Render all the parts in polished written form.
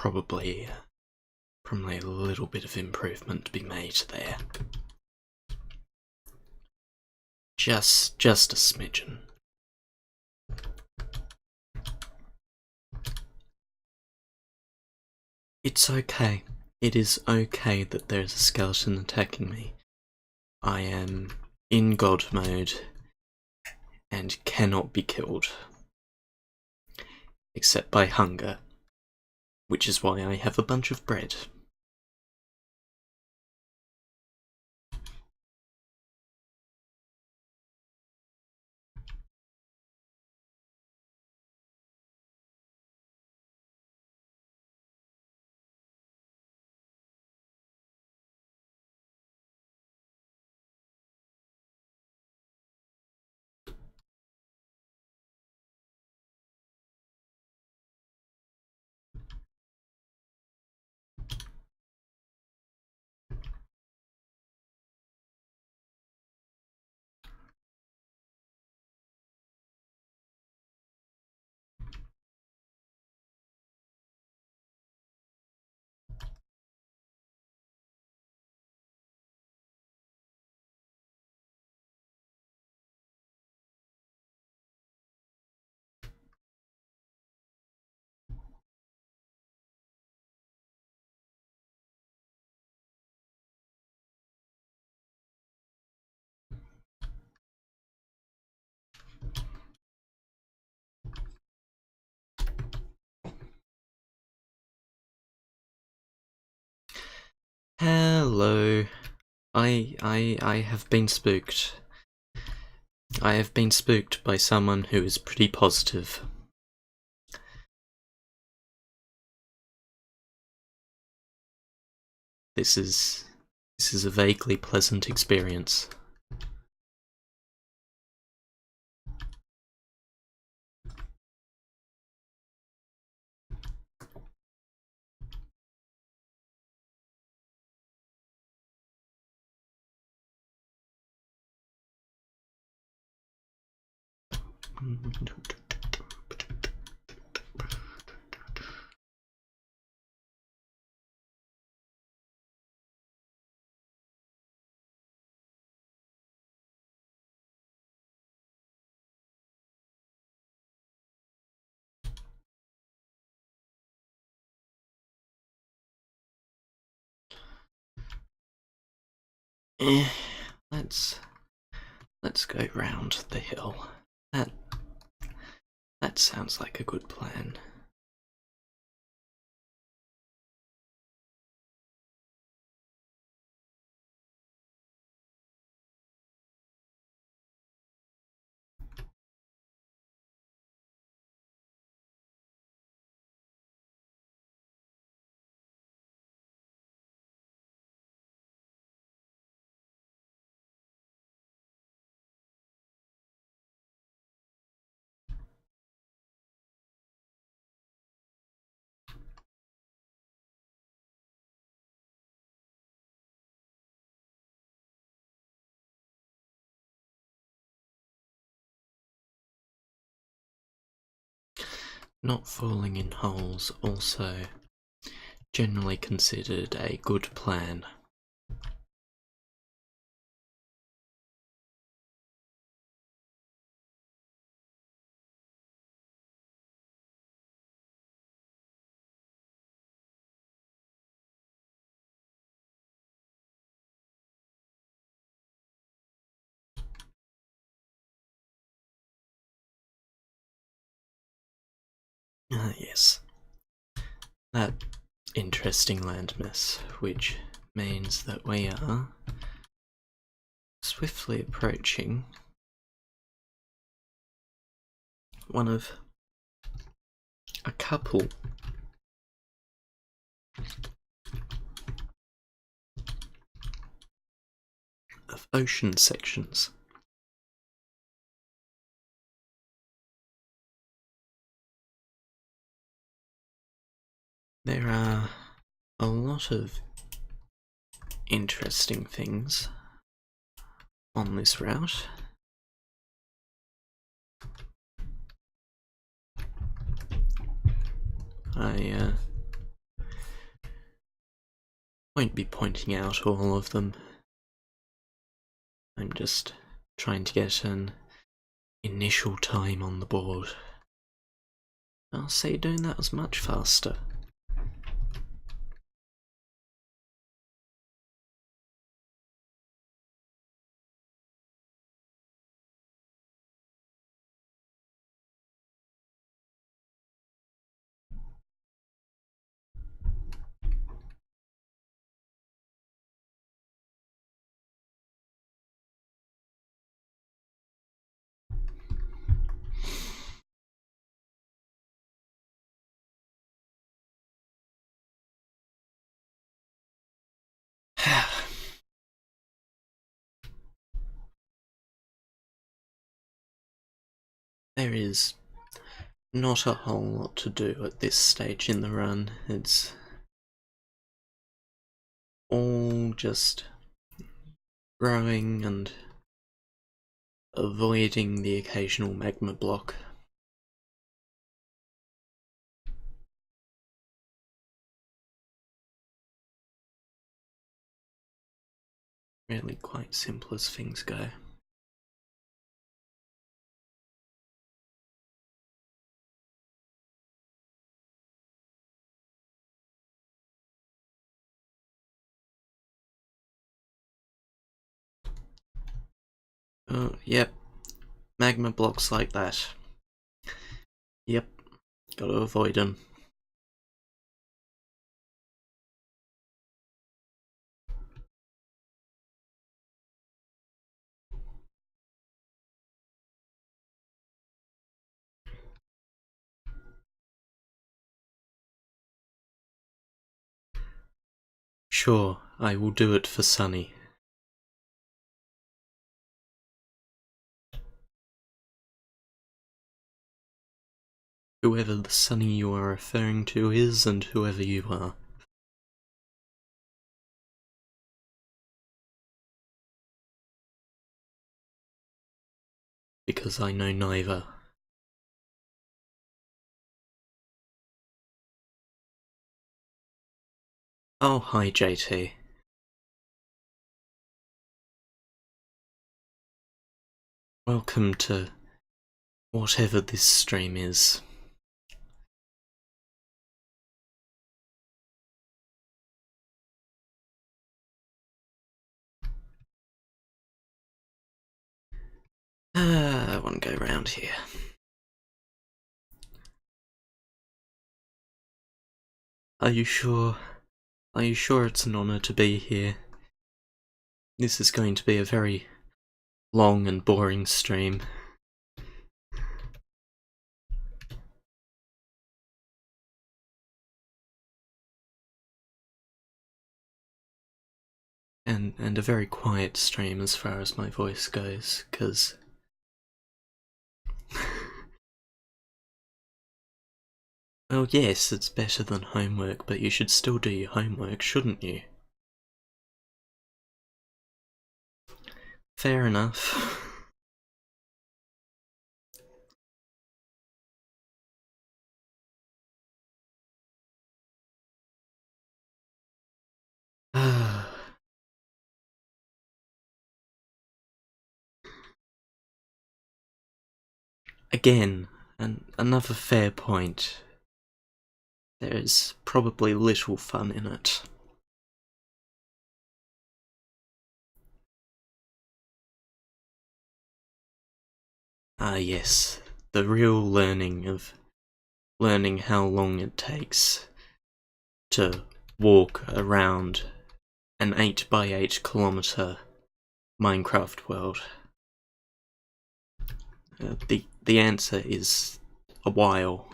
probably a little bit of improvement to be made there. Just a smidgen. It's okay. It is okay that there's a skeleton attacking me. I am in God mode and cannot be killed. Except by hunger, which is why I have a bunch of bread. Hello. I have been spooked. I have been spooked by someone who is pretty positive. This is a vaguely pleasant experience. Let's go round the hill. That sounds like a good plan. Not falling in holes also generally considered a good plan. Ah, yes. That interesting landmass, which means that we are swiftly approaching one of a couple of ocean sections. There are a lot of interesting things on this route. I Won't be pointing out all of them. I'm just trying to get an initial time on the board. I'll say doing that was much faster. There is not a whole lot to do at this stage in the run. It's all just growing and avoiding the occasional magma block. Really quite simple as things go. Oh, yep. Magma blocks like that. Yep. Gotta avoid them. Sure, I will do it for Sunny. Whoever the Sunny you are referring to is, and whoever you are. Because I know neither. Oh, hi JT. Welcome to whatever this stream is. I want to go round here. Are you sure? Are you sure it's an honour to be here? This is going to be a very long and boring stream. And a very quiet stream as far as my voice goes, because well, yes, it's better than homework, but you should still do your homework, shouldn't you? Fair enough. Again, another fair point. There is probably little fun in it. Ah yes, the real learning of learning how long it takes to walk around an 8x8 kilometre Minecraft world. The answer is a while.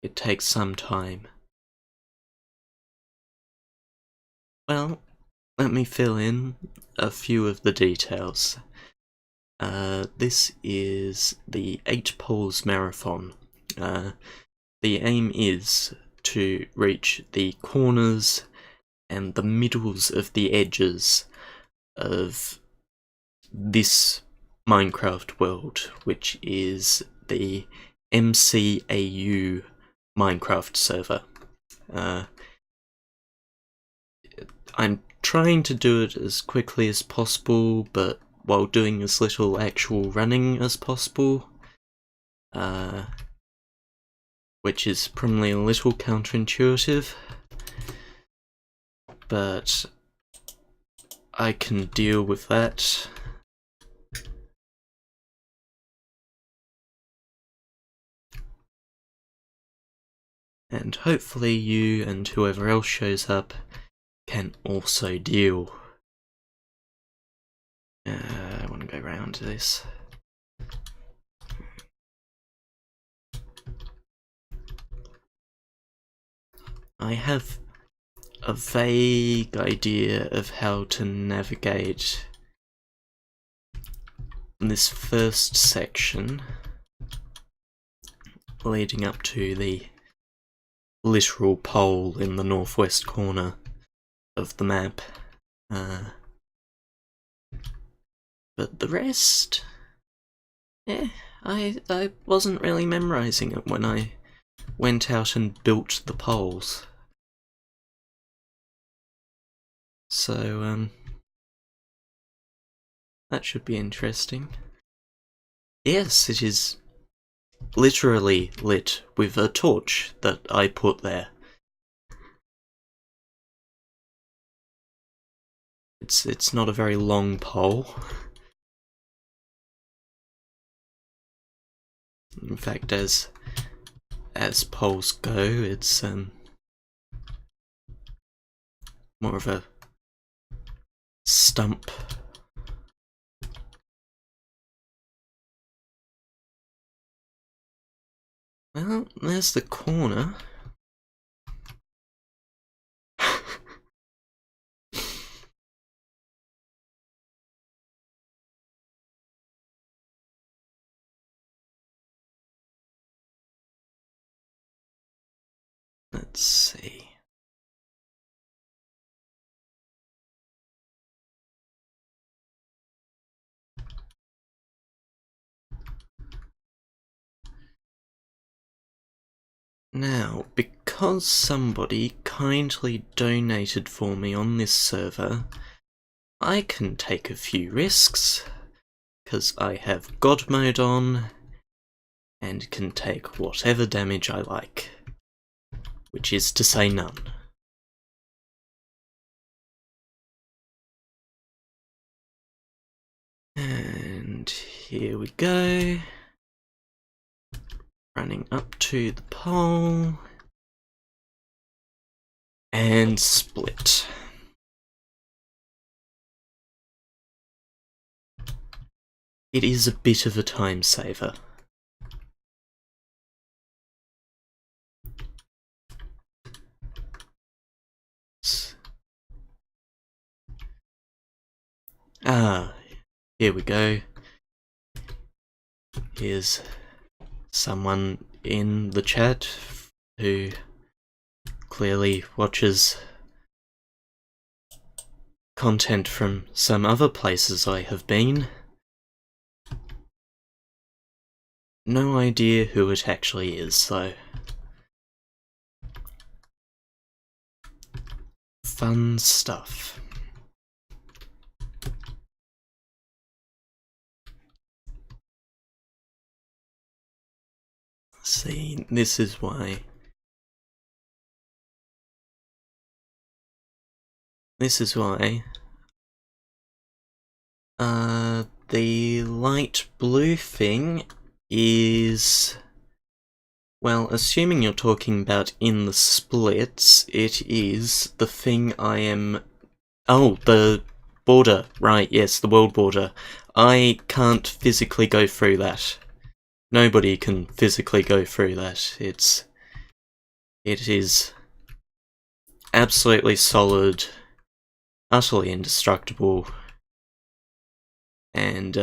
It takes some time. Well, let me fill in a few of the details. This is the 8 Poles Marathon. The aim is to reach the corners and the middles of the edges of this Minecraft world, which is the MCAU Minecraft server. I'm trying to do it as quickly as possible, but while doing as little actual running as possible, which is probably a little counterintuitive, but I can deal with that. And hopefully you and whoever else shows up can also deal. I want to go round this. I have a vague idea of how to navigate this first section leading up to the literal pole in the northwest corner of the map. But the rest, I wasn't really memorizing it when I went out and built the poles. So, that should be interesting. Yes, it is literally lit with a torch that I put there. It's not a very long pole. In fact, as poles go, it's more of a stump. Well, there's the corner. Let's see. Now, because somebody kindly donated for me on this server, I can take a few risks, because I have God mode on, and can take whatever damage I like, which is to say none. And here we go. Running up to the pole. And split. It is a bit of a time saver. Here we go. Here's someone in the chat who clearly watches content from some other places I have been. No idea who it actually is, though. Fun stuff. See, this is why. The light blue thing is... Well, assuming you're talking about in the splits, it is the thing I am... Oh, the border. Right, yes, the world border. I can't physically go through that. Nobody can physically go through that. It is absolutely solid, utterly indestructible, and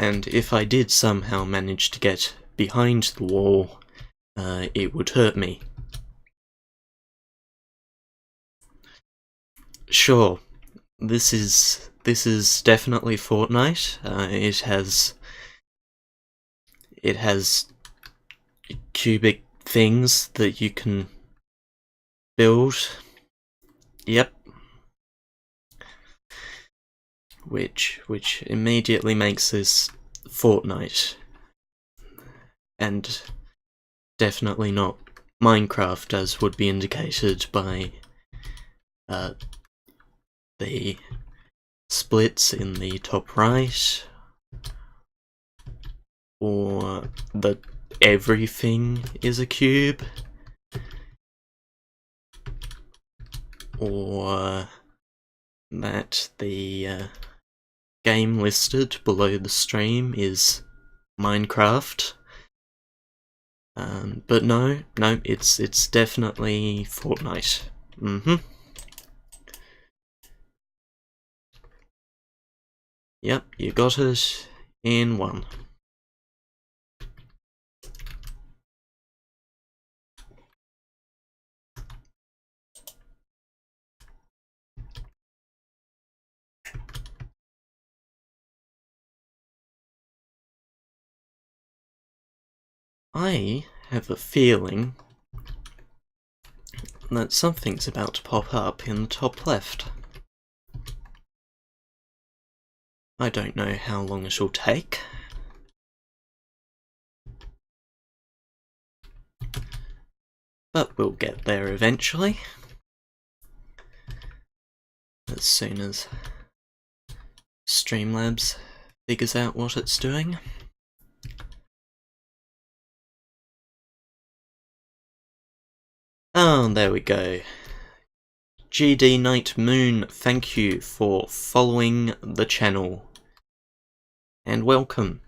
if I did somehow manage to get behind the wall, it would hurt me. Sure, this is definitely Fortnite. It has cubic things that you can build. Yep. Which immediately makes this Fortnite. And definitely not Minecraft, as would be indicated by the splits in the top right, or that everything is a cube, or that the game listed below the stream is Minecraft. But no, it's definitely Fortnite. Yep, you got it in one. I have a feeling that something's about to pop up in the top left. I don't know how long it'll take. But we'll get there eventually. As soon as Streamlabs figures out what it's doing. Oh, there we go. GD Night Moon, thank you for following the channel. And welcome.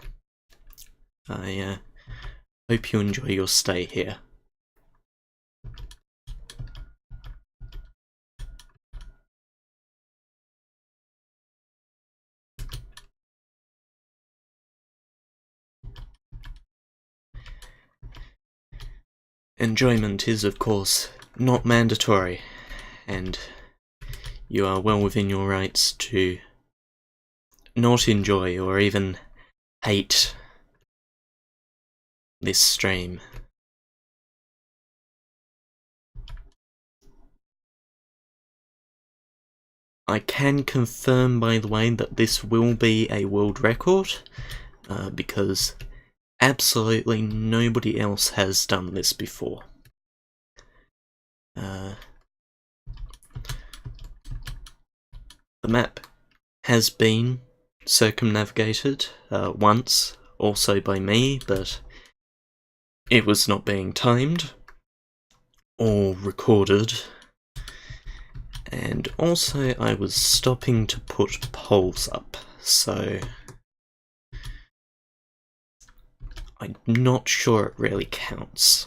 I hope you enjoy your stay here. Enjoyment is, of course, not mandatory, and you are well within your rights to not enjoy or even hate this stream. I can confirm, by the way, that this will be a world record, because absolutely nobody else has done this before. The map has been circumnavigated once, also by me, but it was not being timed or recorded. And also I was stopping to put polls up, so I'm not sure it really counts.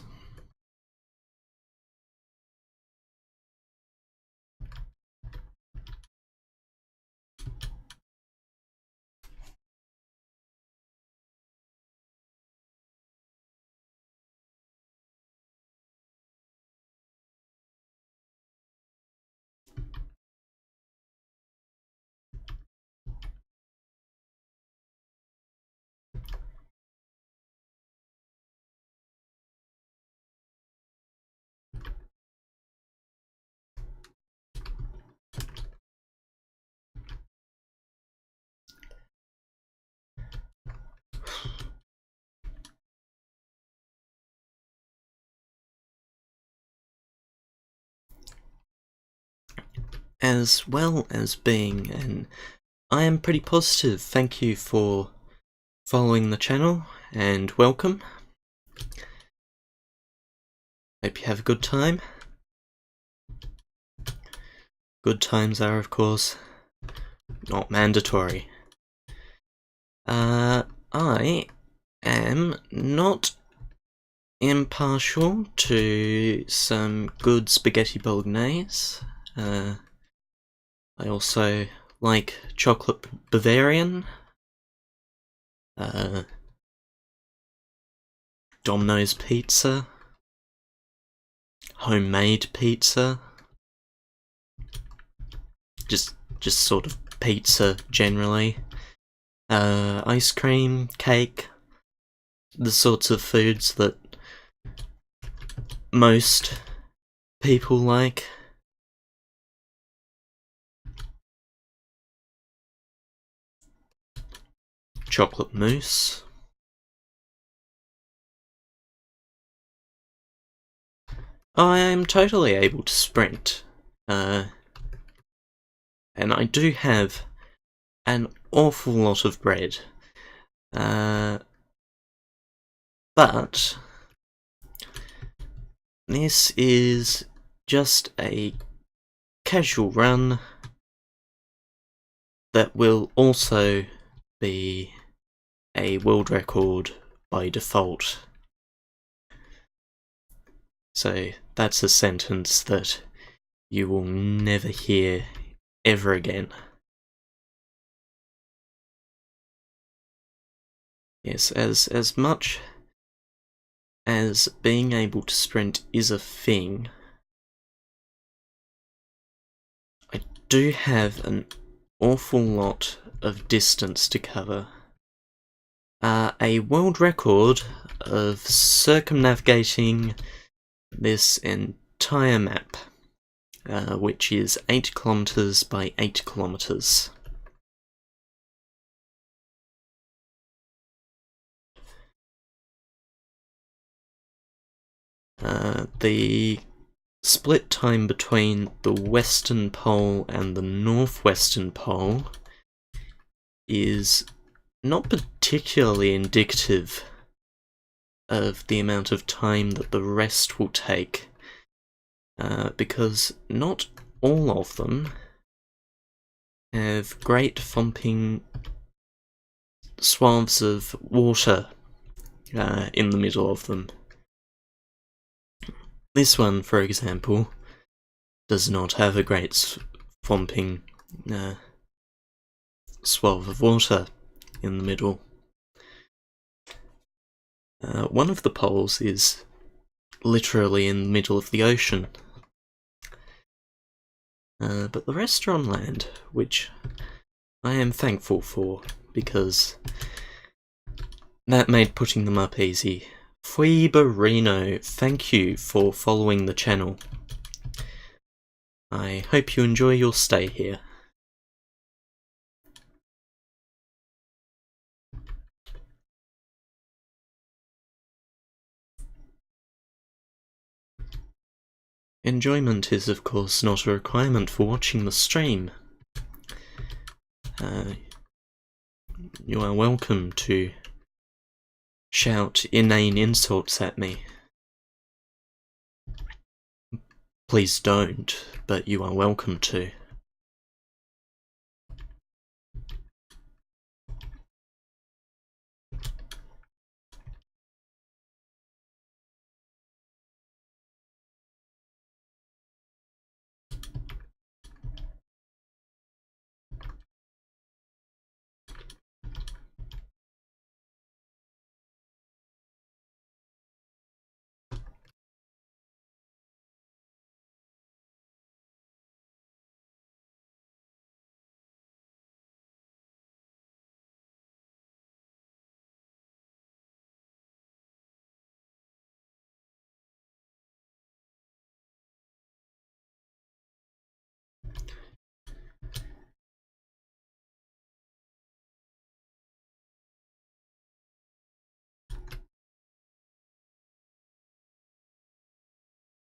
As well as being an I am pretty positive, thank you for following the channel, and welcome. Hope you have a good time. Good times are, of course, not mandatory. I am not impartial to some good spaghetti bolognese. I also like chocolate Bavarian, Domino's pizza, homemade pizza, just sort of pizza generally, ice cream, cake, the sorts of foods that most people like. Chocolate mousse. I am totally able to sprint. And I do have an awful lot of bread. But this is just a casual run that will also be a world record by default. So that's a sentence that you will never hear ever again. Yes, as much as being able to sprint is a thing, I do have an awful lot of distance to cover. A world record of circumnavigating this entire map, which is 8 kilometers by 8 kilometers. The split time between the western pole and the northwestern pole is not particularly indicative of the amount of time that the rest will take, because not all of them have great thumping swaths of water in the middle of them. This one, for example, does not have a great thumping swath of water in the middle. One of the poles is literally in the middle of the ocean. But the rest are on land, which I am thankful for, because that made putting them up easy. Fuibarino, thank you for following the channel. I hope you enjoy your stay here. Enjoyment is, of course, not a requirement for watching the stream. You are welcome to shout inane insults at me. Please don't, but you are welcome to.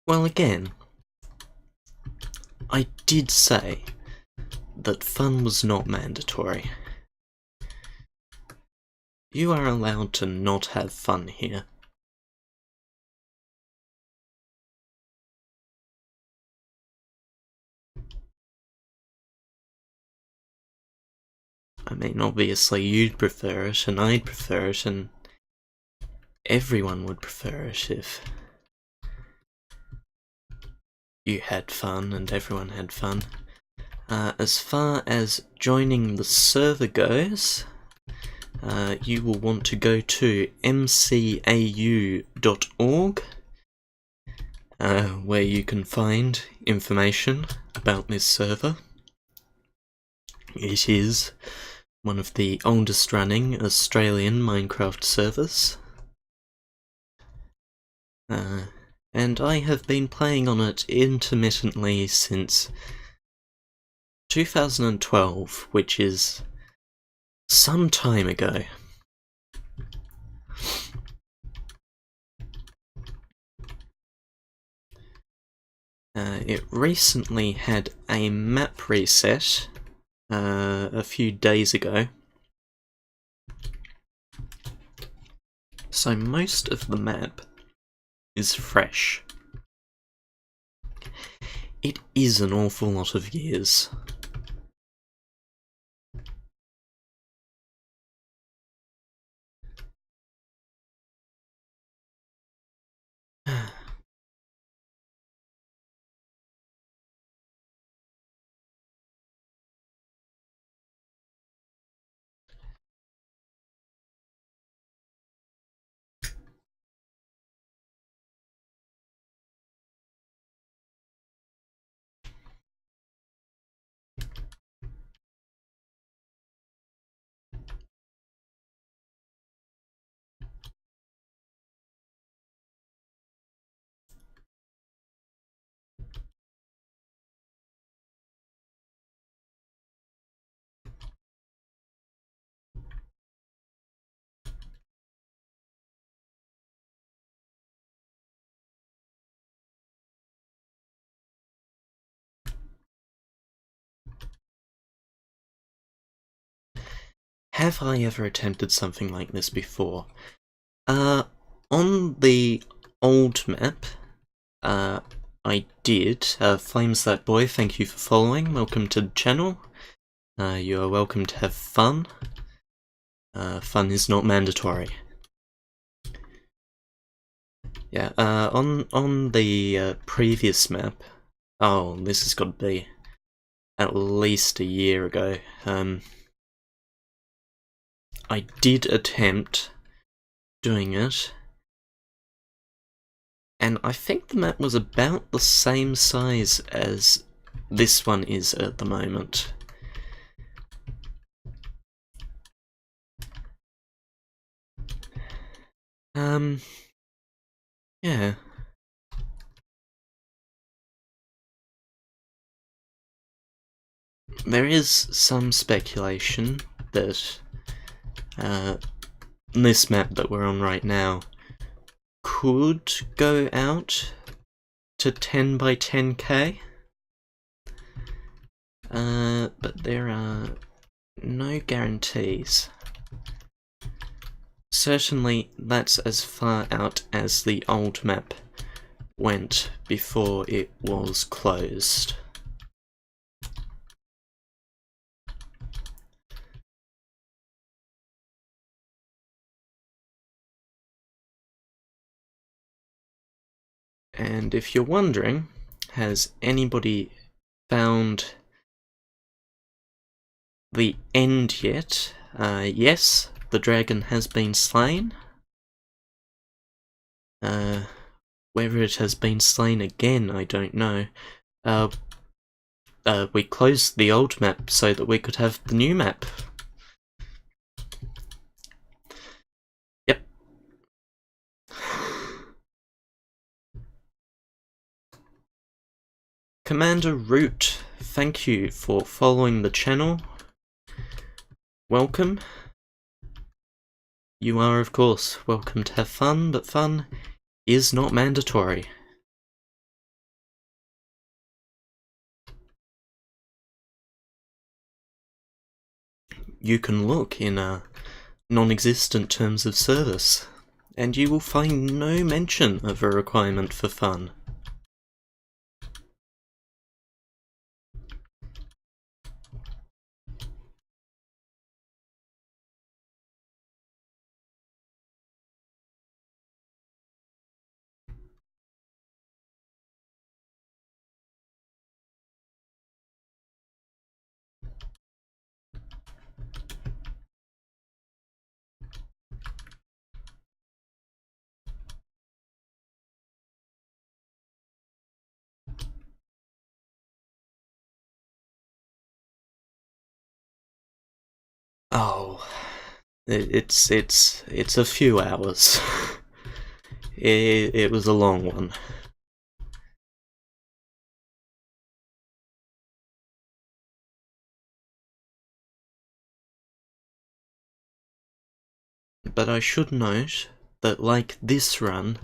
Well, again, I did say that fun was not mandatory. You are allowed to not have fun here. I mean, obviously you'd prefer it, and I'd prefer it, and everyone would prefer it if you had fun and everyone had fun. As far as joining the server goes, you will want to go to mcau.org, where you can find information about this server. It is one of the oldest running Australian Minecraft servers. and I have been playing on it intermittently since 2012, which is some time ago. It recently had a map reset a few days ago, so most of the map is fresh. It is an awful lot of years. Have I ever attempted something like this before? On the old map, I did. Flames That Boy, thank you for following. Welcome to the channel. You are welcome to have fun. Fun is not mandatory. Yeah, on the previous map, oh, this has got to be at least a year ago, I did attempt doing it, and I think the map was about the same size as this one is at the moment. Yeah. There is some speculation that this map that we're on right now could go out to 10 by 10k, but there are no guarantees. Certainly that's as far out as the old map went before it was closed. And if you're wondering, has anybody found the end yet? Yes, the dragon has been slain. Whether it has been slain again, I don't know. We closed the old map so that we could have the new map. Yep. Commander Root, thank you for following the channel. Welcome. You are, of course, welcome to have fun, but fun is not mandatory. You can look in non-existent terms of service, and you will find no mention of a requirement for fun. Oh, it's a few hours. It was a long one. But I should note that, like this run,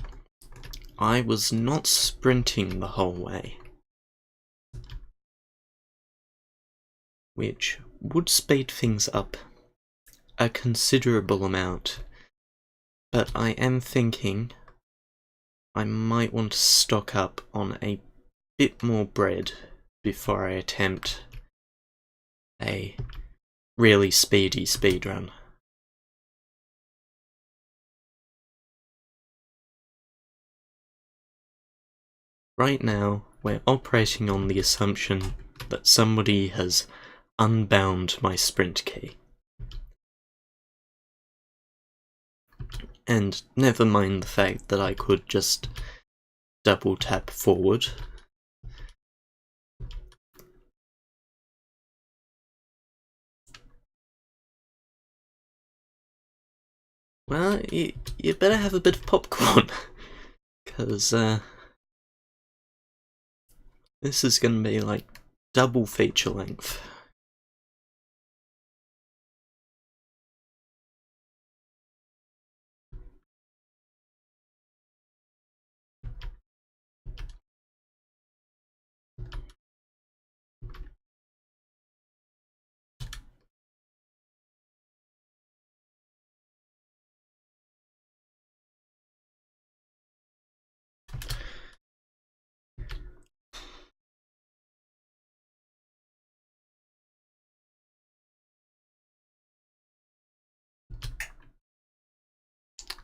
I was not sprinting the whole way, which would speed things up a considerable amount, but I am thinking I might want to stock up on a bit more bread before I attempt a really speedy speedrun. Right now, we're operating on the assumption that somebody has unbound my sprint key. And never mind the fact that I could just double tap forward. Well, you better have a bit of popcorn, because this is going to be like double feature length.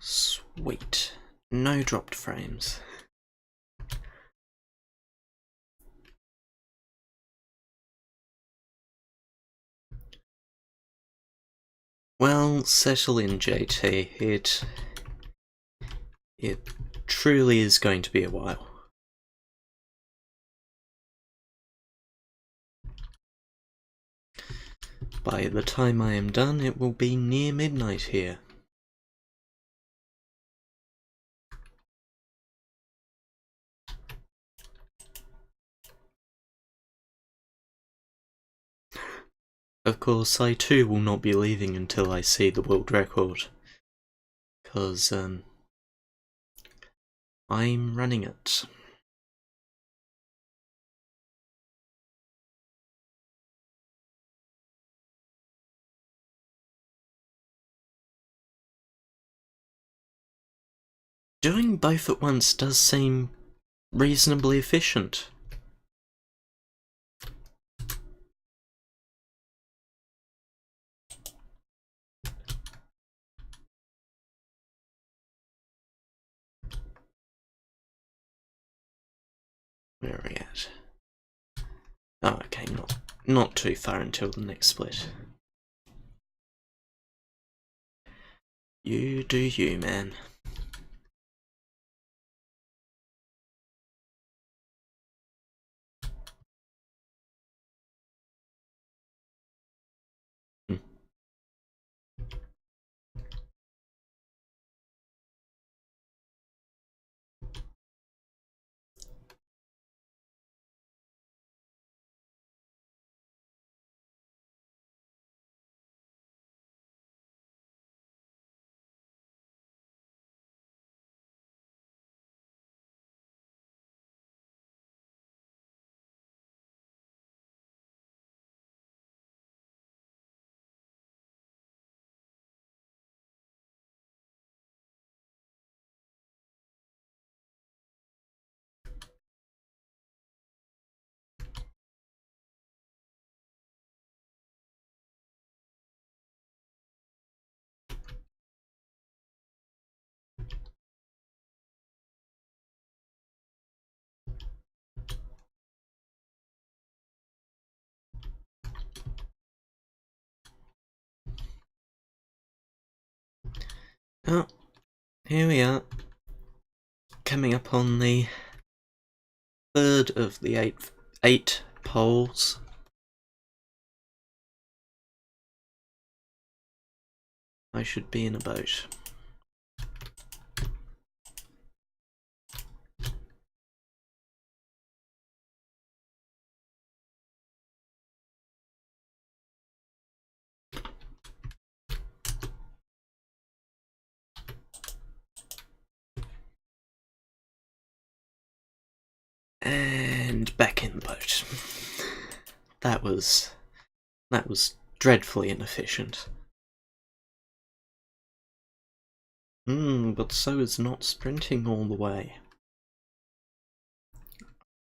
Sweet. No dropped frames. Well, settle in, JT. It truly is going to be a while. By the time I am done, it will be near midnight here. Of course, I too will not be leaving until I see the world record. Because, I'm running it. Doing both at once does seem reasonably efficient. Where are we at? Oh, okay, not too far until the next split. You do you, man. Oh, here we are. Coming up on the third of the eight polls. I should be in a boat. And back in the boat. That was dreadfully inefficient. But so is not sprinting all the way.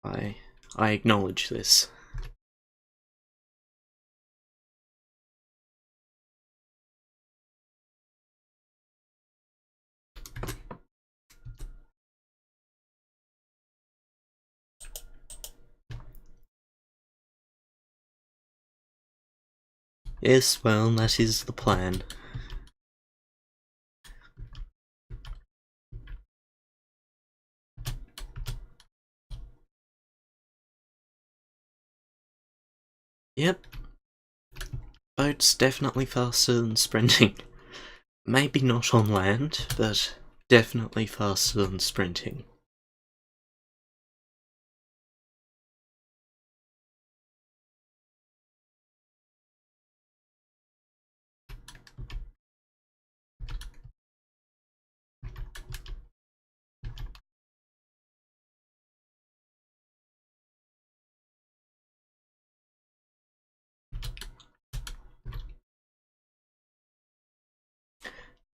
I acknowledge this. Yes, well, that is the plan. Yep. Boat's definitely faster than sprinting. Maybe not on land, but definitely faster than sprinting.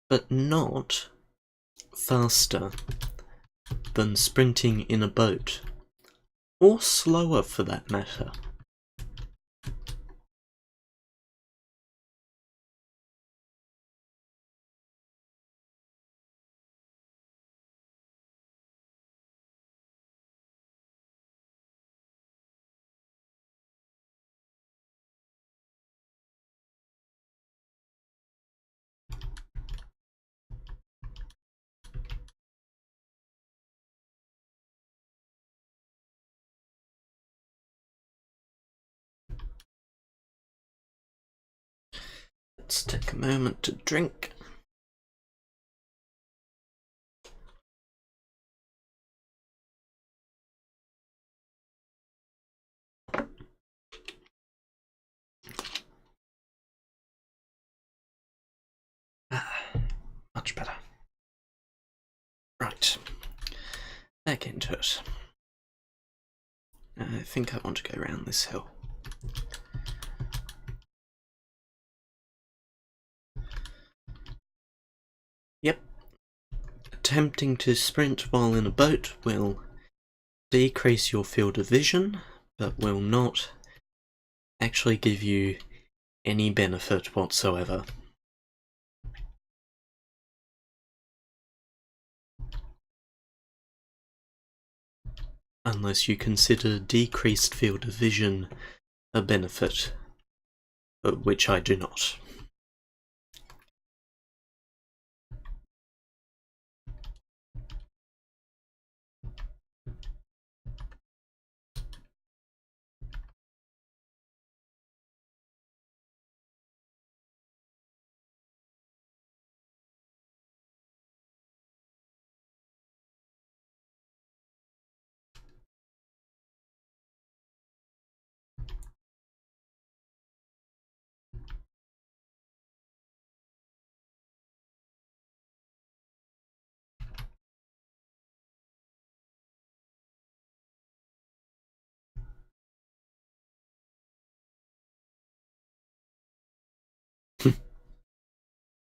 But not faster than sprinting in a boat. Or slower for that matter. Let's take a moment to drink. Much better. Right. Back into it. I think I want to go around this hill. Yep. Attempting to sprint while in a boat will decrease your field of vision, but will not actually give you any benefit whatsoever. Unless you consider decreased field of vision a benefit, which I do not.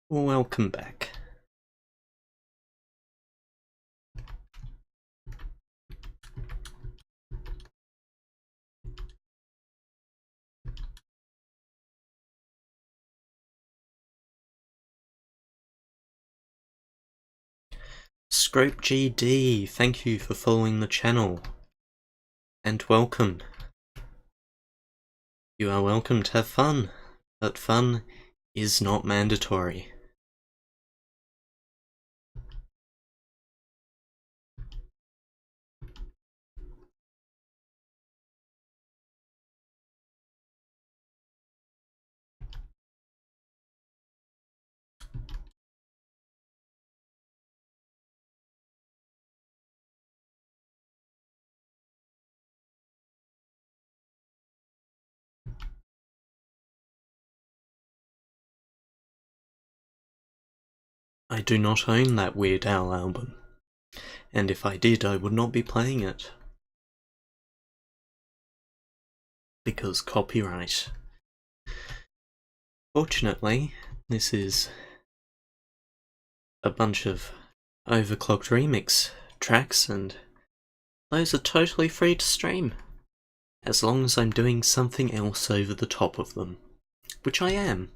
Welcome back. Scrope GD, thank you for following the channel. And welcome. You are welcome to have fun, but fun is not mandatory. I do not own that Weird Al album, and if I did, I would not be playing it. because copyright. Fortunately, this is a bunch of overclocked remix tracks, and those are totally free to stream, as long as I'm doing something else over the top of them, which I am.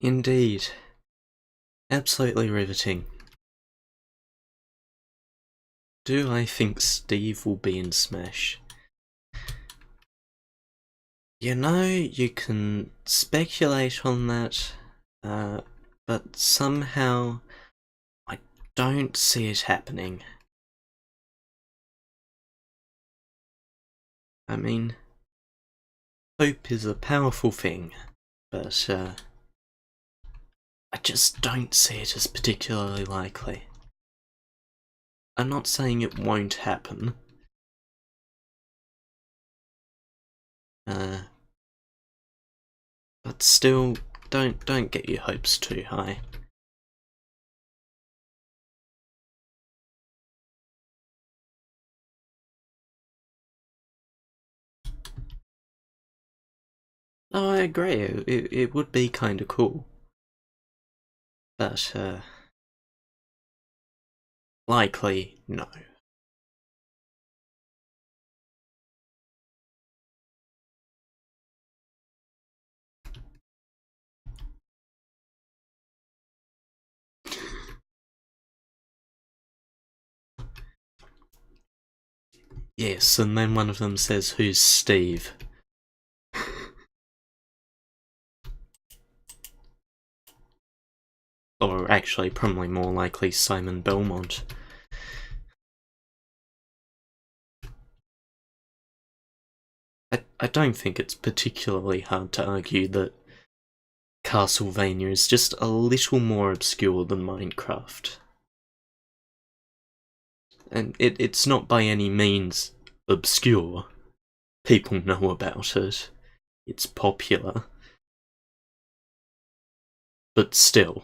Indeed. Absolutely riveting. Do I think Steve will be in Smash? You know, you can speculate on that, but somehow I don't see it happening. I mean, hope is a powerful thing, but I just don't see it as particularly likely. I'm not saying it won't happen. But still, don't get your hopes too high. Oh, I agree. It would be kind of cool, but likely no. Yes, and then one of them says, "Who's Steve?" Or actually, probably more likely Simon Belmont. I don't think it's particularly hard to argue that Castlevania is just a little more obscure than Minecraft. And it's not by any means obscure. People know about it. It's popular. But still.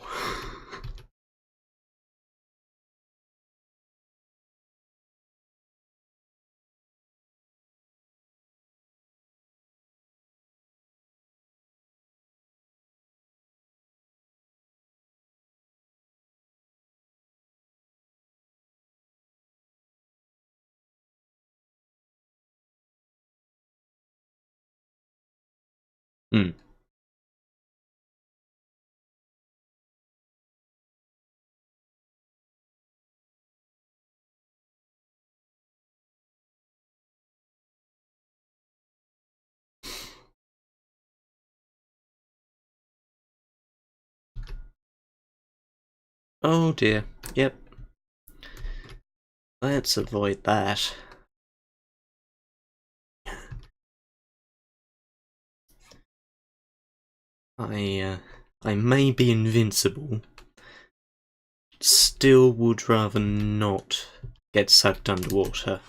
Hmm. Oh dear, yep. Let's avoid that. I may be invincible, still would rather not get sucked underwater.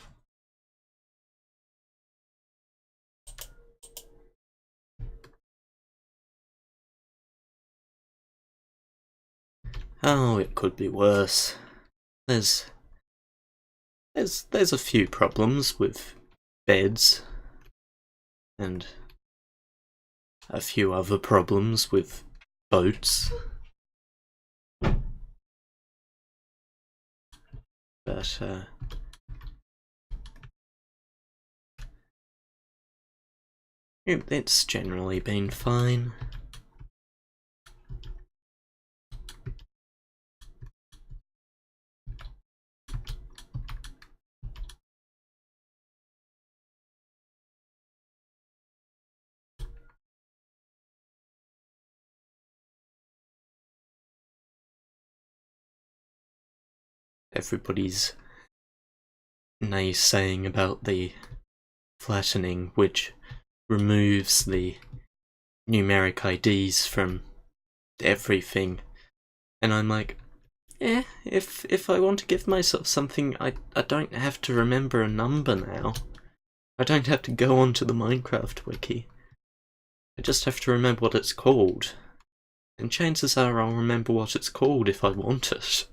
Oh, it could be worse. There's a few problems with beds, and a few other problems with boats. But it's generally been fine. Everybody's naysaying about the flattening, which removes the numeric IDs from everything, and I'm like, if I want to give myself something, I don't have to remember a number now. I don't have to go onto the Minecraft wiki. I just have to remember what it's called. And chances are I'll remember what it's called if I want it.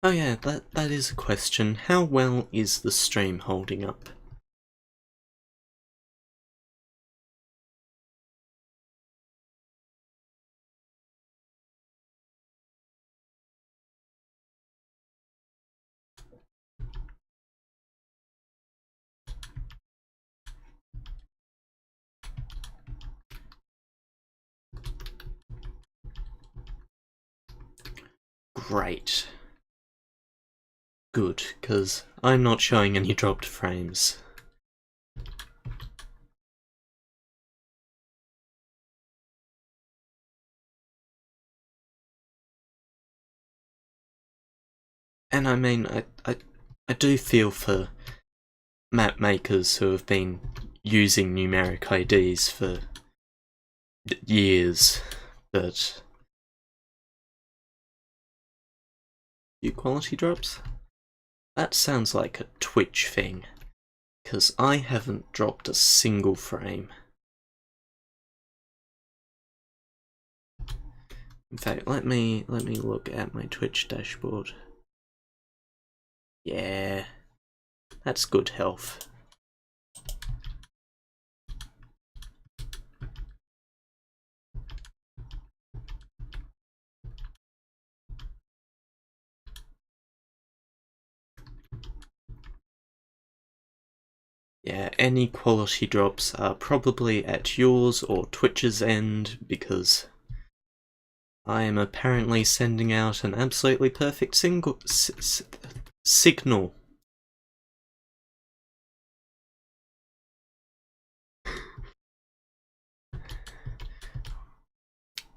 Oh yeah, that is a question. How well is the stream holding up? Great. Good, because I'm not showing any dropped frames. And I mean, I do feel for map makers who have been using numeric IDs for years, but few quality drops? That sounds like a Twitch thing, because I haven't dropped a single frame. In fact, let me look at my Twitch dashboard. Yeah, that's good health. Yeah, any quality drops are probably at yours or Twitch's end, because I am apparently sending out an absolutely perfect signal.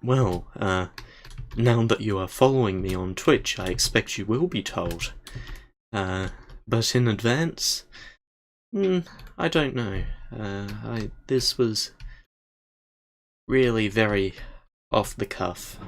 Well, now that you are following me on Twitch, I expect you will be told. But in advance, I don't know. This was really very off the cuff.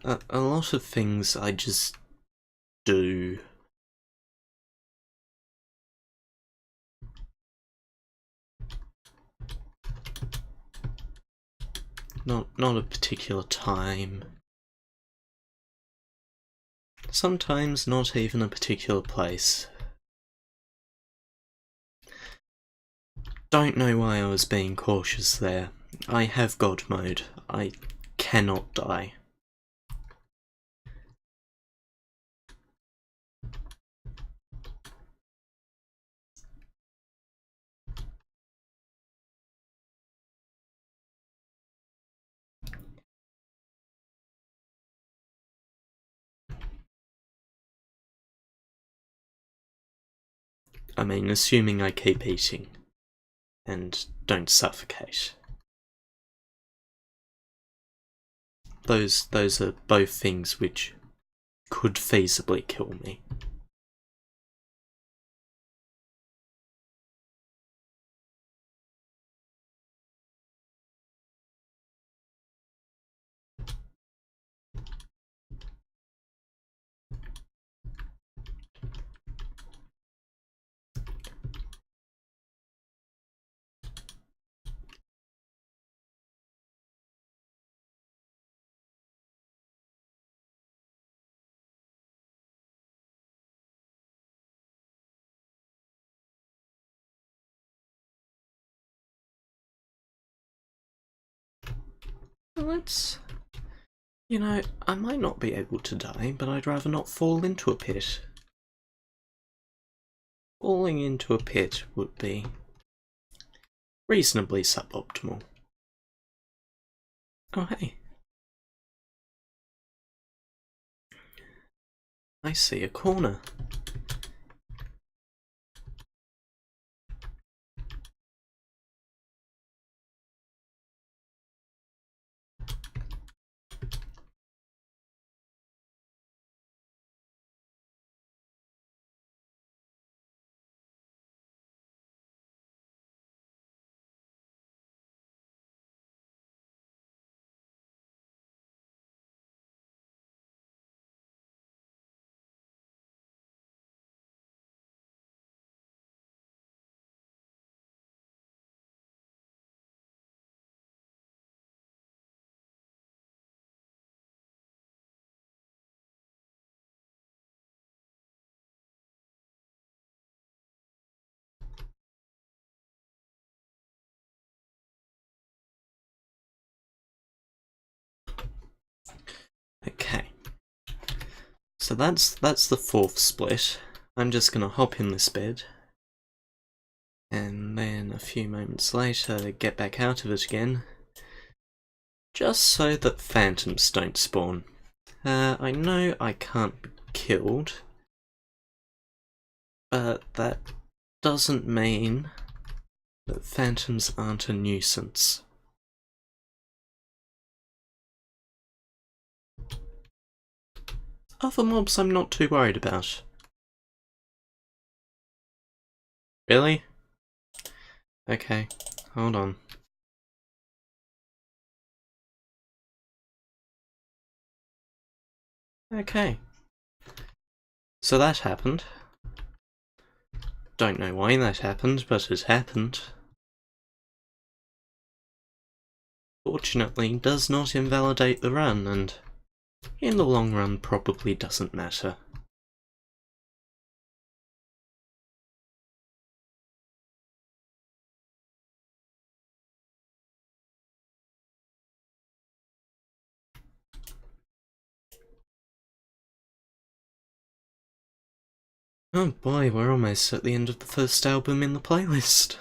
A lot of things I just do. not a particular time. Sometimes not even a particular place. Don't know why I was being cautious there. I have God mode. I cannot die. I mean, assuming I keep eating and don't suffocate. Those are both things which could feasibly kill me. Let's... You know, I might not be able to die, but I'd rather not fall into a pit. Falling into a pit would be reasonably suboptimal. Oh hey. I see a corner. Okay. So that's the fourth split. I'm just gonna hop in this bed. And then a few moments later get back out of it again. Just so that phantoms don't spawn. I know I can't be killed. But that doesn't mean that phantoms aren't a nuisance. Other mobs I'm not too worried about. Really? Okay, hold on. Okay. So that happened. Don't know why that happened, but it happened. Fortunately, does not invalidate the run, and in the long run probably doesn't matter. Oh boy, we're almost at the end of the first album in the playlist.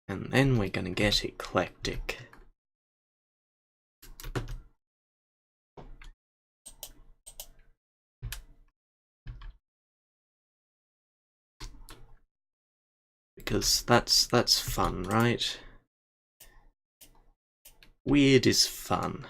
And then we're gonna get eclectic. Because that's fun, right? Weird is fun.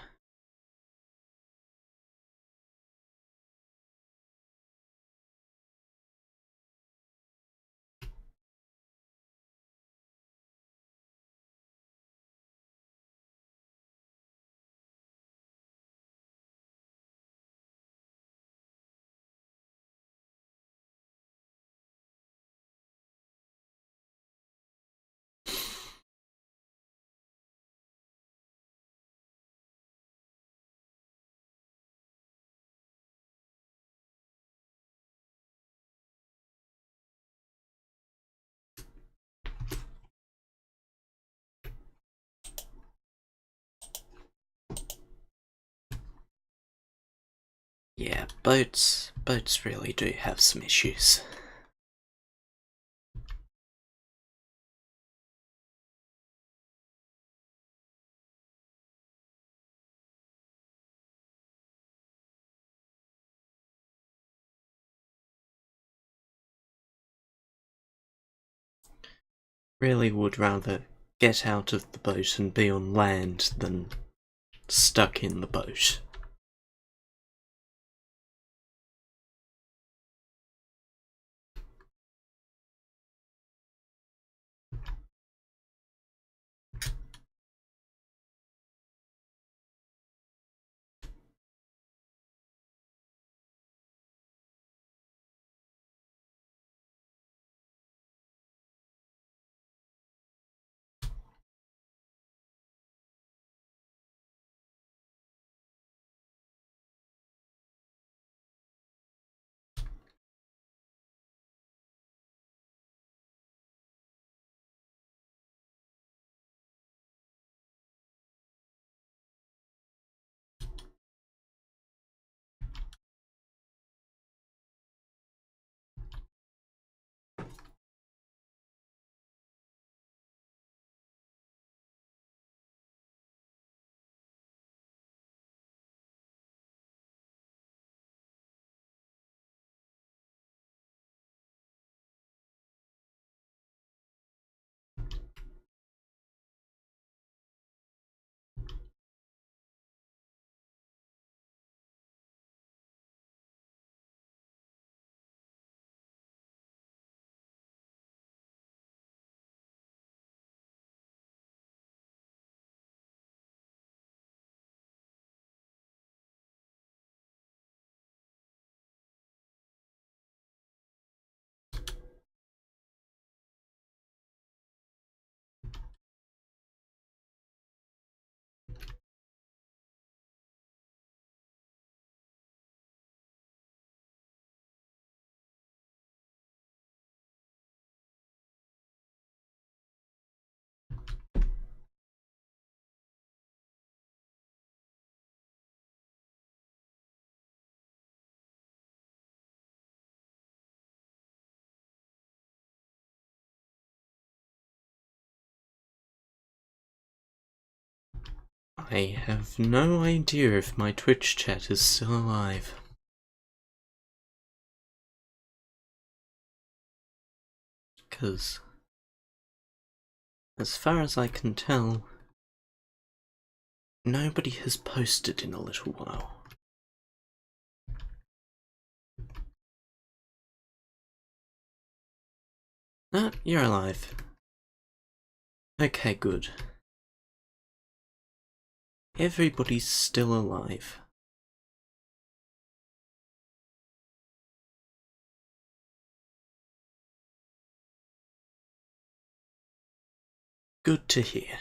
Yeah, boats really do have some issues. Really would rather get out of the boat and be on land than stuck in the boat. I have no idea if my Twitch chat is still alive. Because, as far as I can tell, nobody has posted in a little while. Ah, you're alive. Okay, good. Everybody's still alive. Good to hear.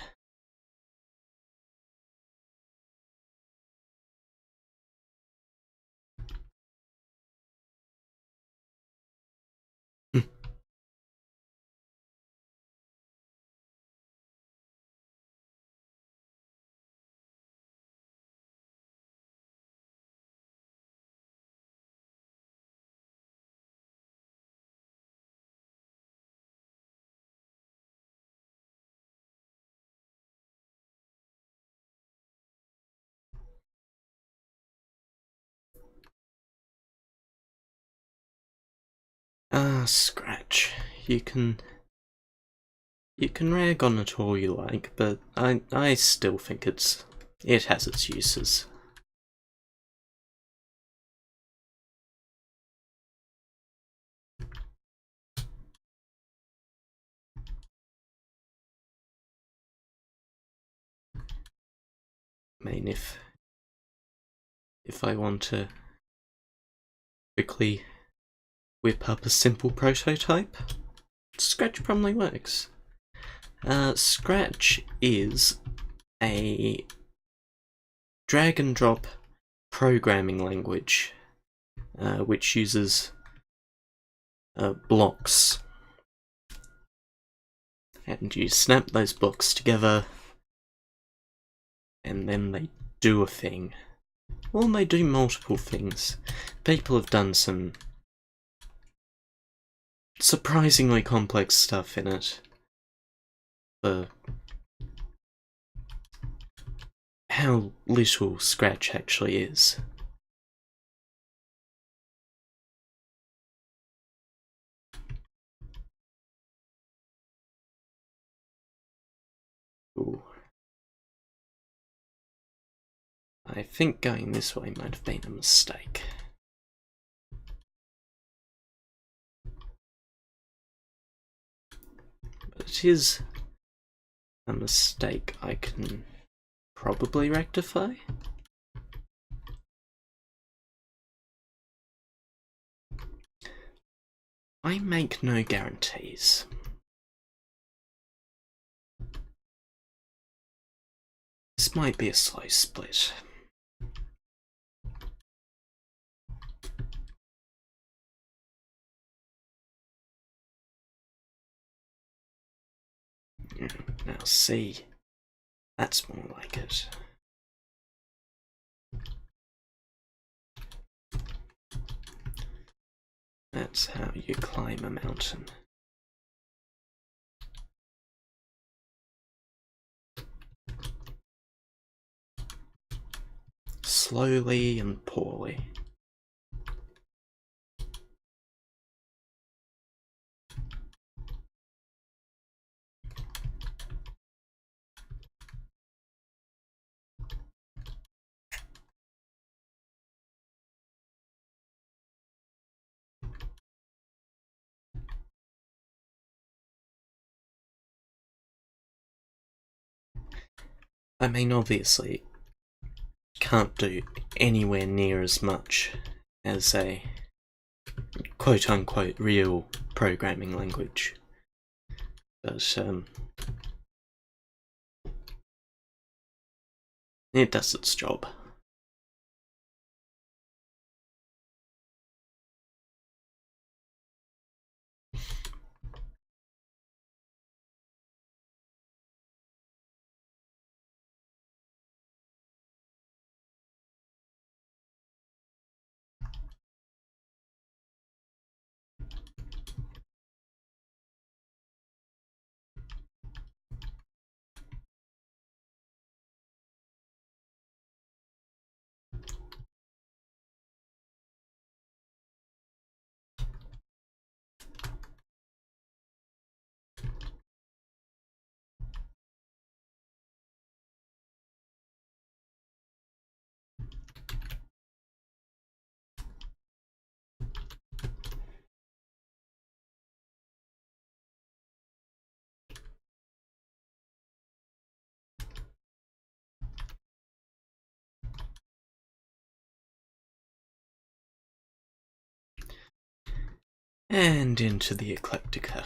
Scratch. You can rag on it all you like, but I still think it has its uses. I mean, if I want to quickly whip up a simple prototype, Scratch probably works. Scratch is a drag and drop programming language which uses blocks, and you snap those blocks together and then they do a thing. Or they do multiple things. People have done some surprisingly complex stuff in it. For how little Scratch actually is. Ooh. I think going this way might have been a mistake. But it is a mistake I can probably rectify. I make no guarantees. This might be a slow split. Now see, that's more like it. That's how you climb a mountain. Slowly and poorly. I mean, obviously, can't do anywhere near as much as a quote-unquote real programming language. But, it does its job. And into the Eclectica.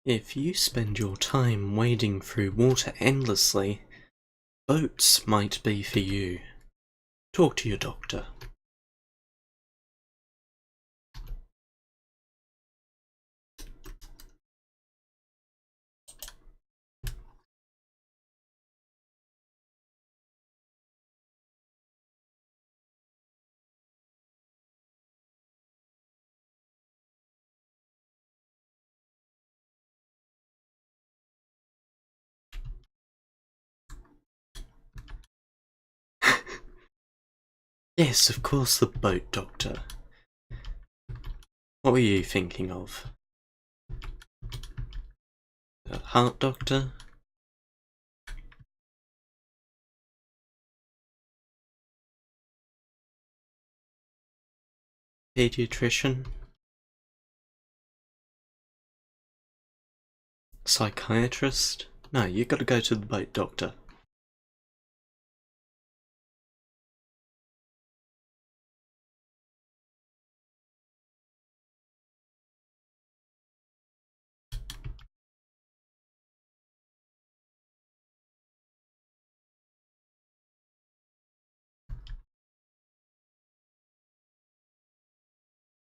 If you spend your time wading through water endlessly, boats might be for you. Talk to your doctor. Yes, of course, the boat doctor. What were you thinking of? The heart doctor? Pediatrician? Psychiatrist? No, you gotta go to the boat doctor.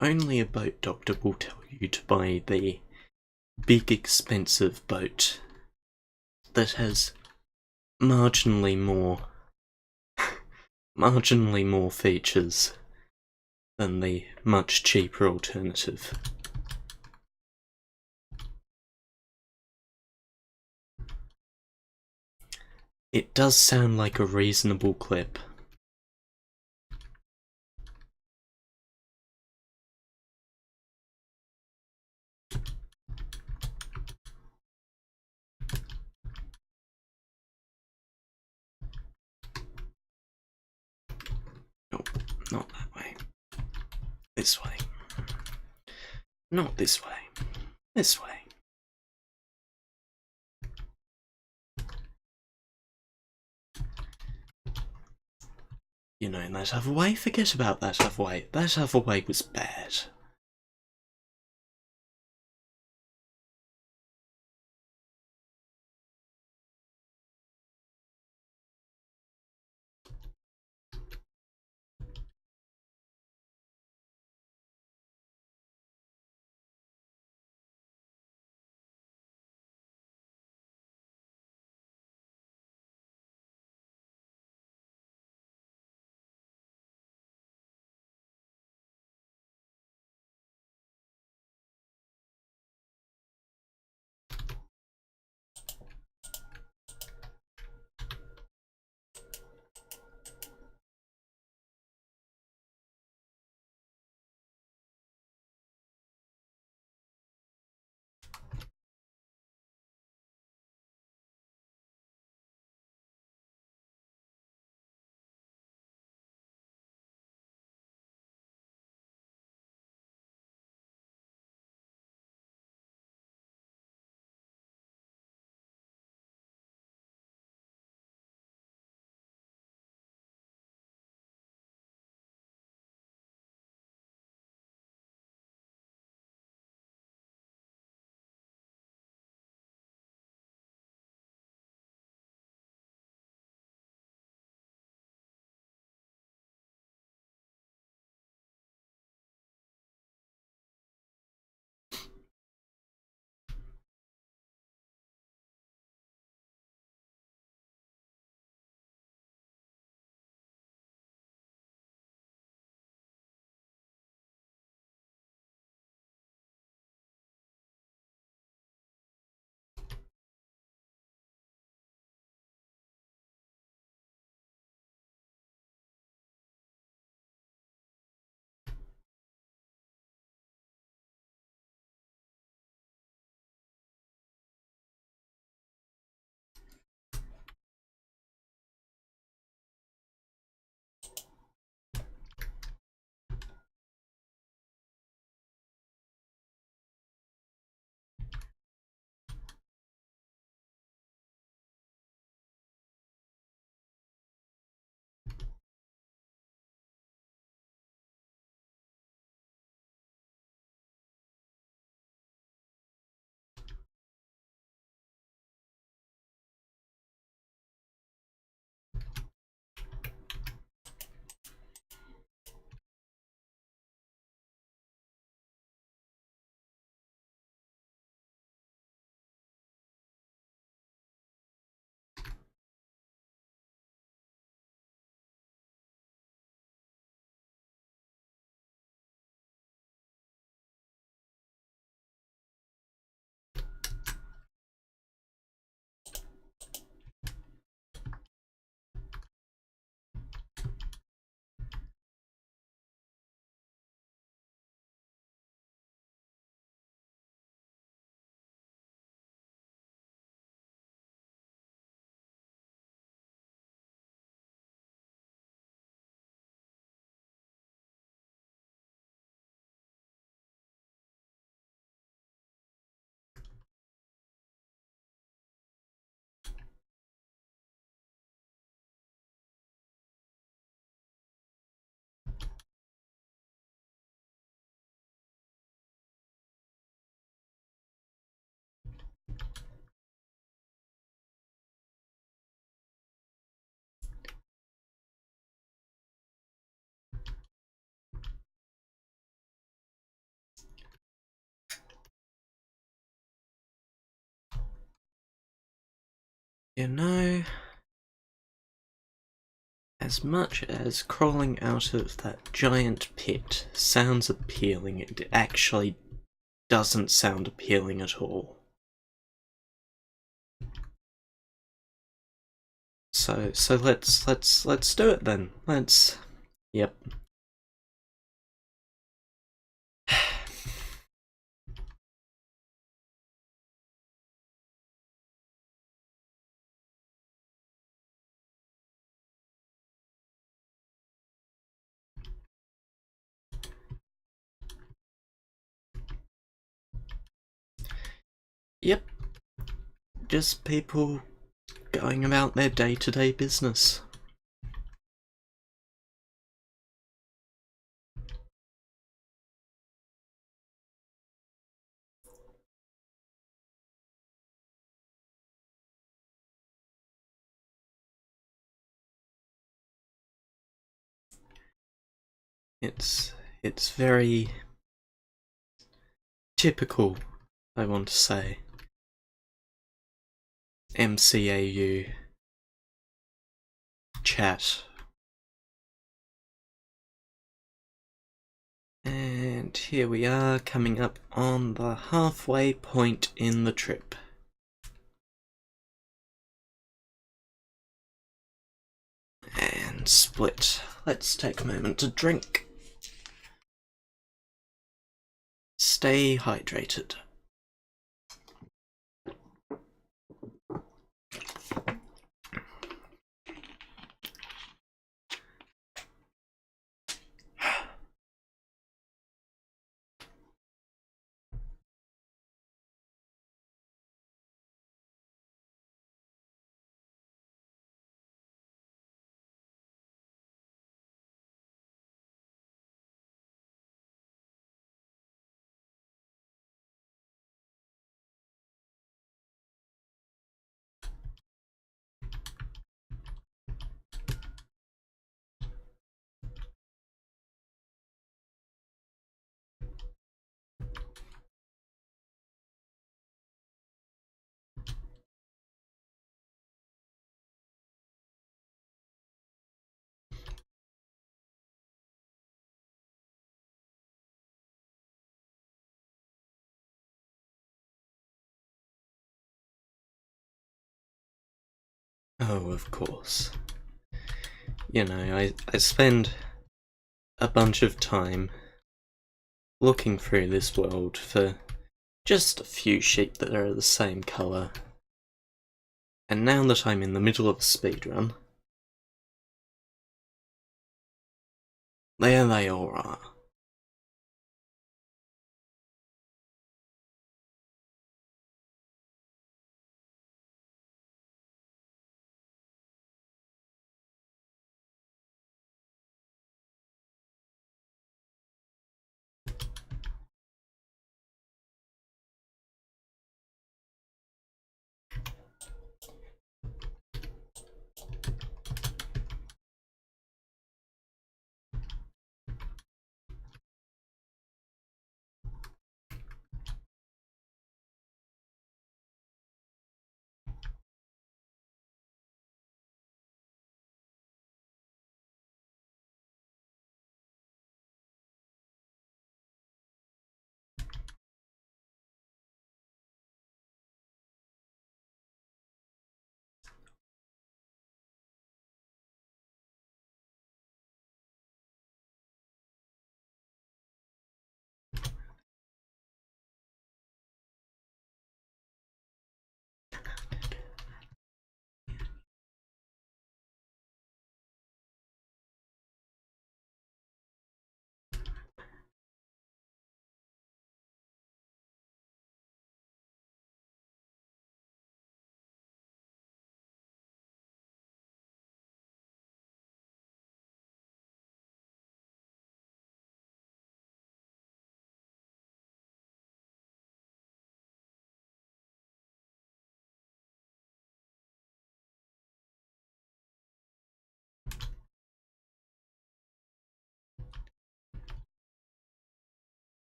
Only a boat doctor will tell you to buy the big expensive boat that has marginally more features than the much cheaper alternative. It does sound like a reasonable clip. Nope, not that way. This way. Not this way. This way. You know, that other way? Forget about that other way. That other way was bad. You know, as much as crawling out of that giant pit sounds appealing, it actually doesn't sound appealing at all. So let's do it then. Yep. Yep. Just people going about their day-to-day business. It's very typical, I want to say. MCAU chat. And here we are, coming up on the halfway point in the trip. And split. Let's take a moment to drink. Stay hydrated. Oh, of course. You know, I spend a bunch of time looking through this world for just a few sheep that are the same colour. And now that I'm in the middle of a speedrun, there they all are.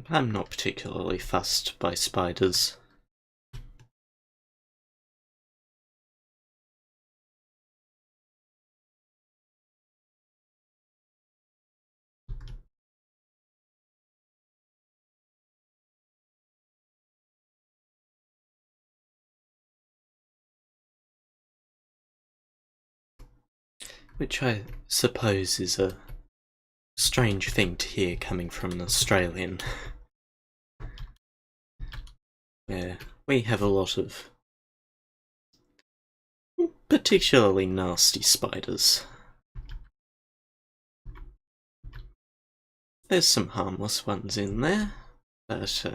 I'm not particularly fussed by spiders. Which I suppose is a strange thing to hear coming from an Australian, where we have a lot of particularly nasty spiders. There's some harmless ones in there, but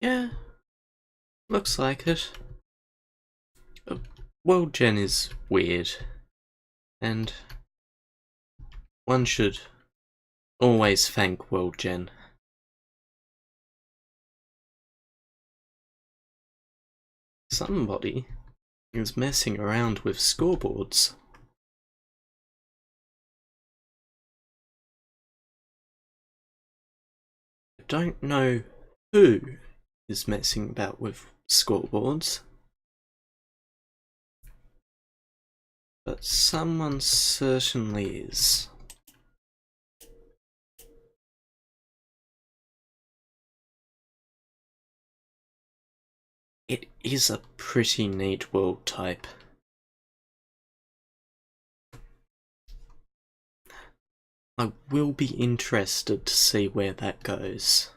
Yeah, looks like it. World Gen is weird, and one should always thank World Gen. Somebody is messing around with scoreboards. I don't know who is messing about with scoreboards, but someone certainly is. It is a pretty neat world type. I will be interested to see where that goes.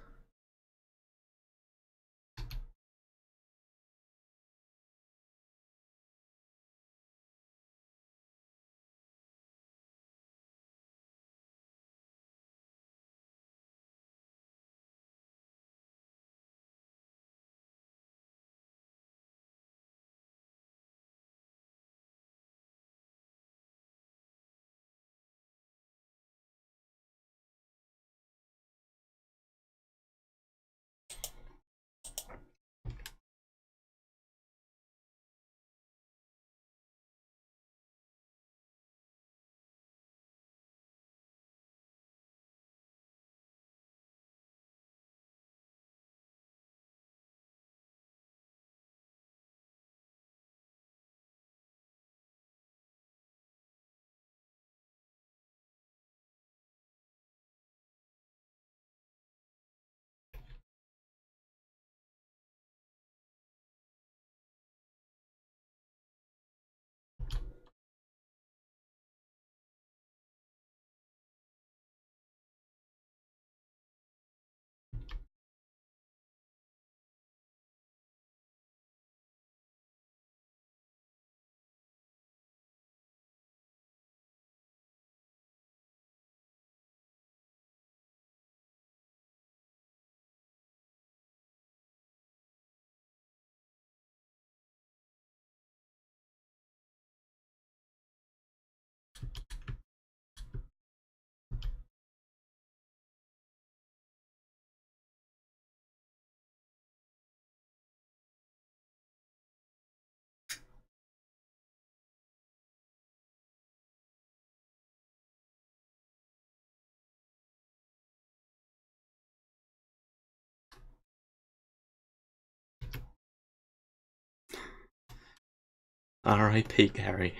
R.I.P. Gary.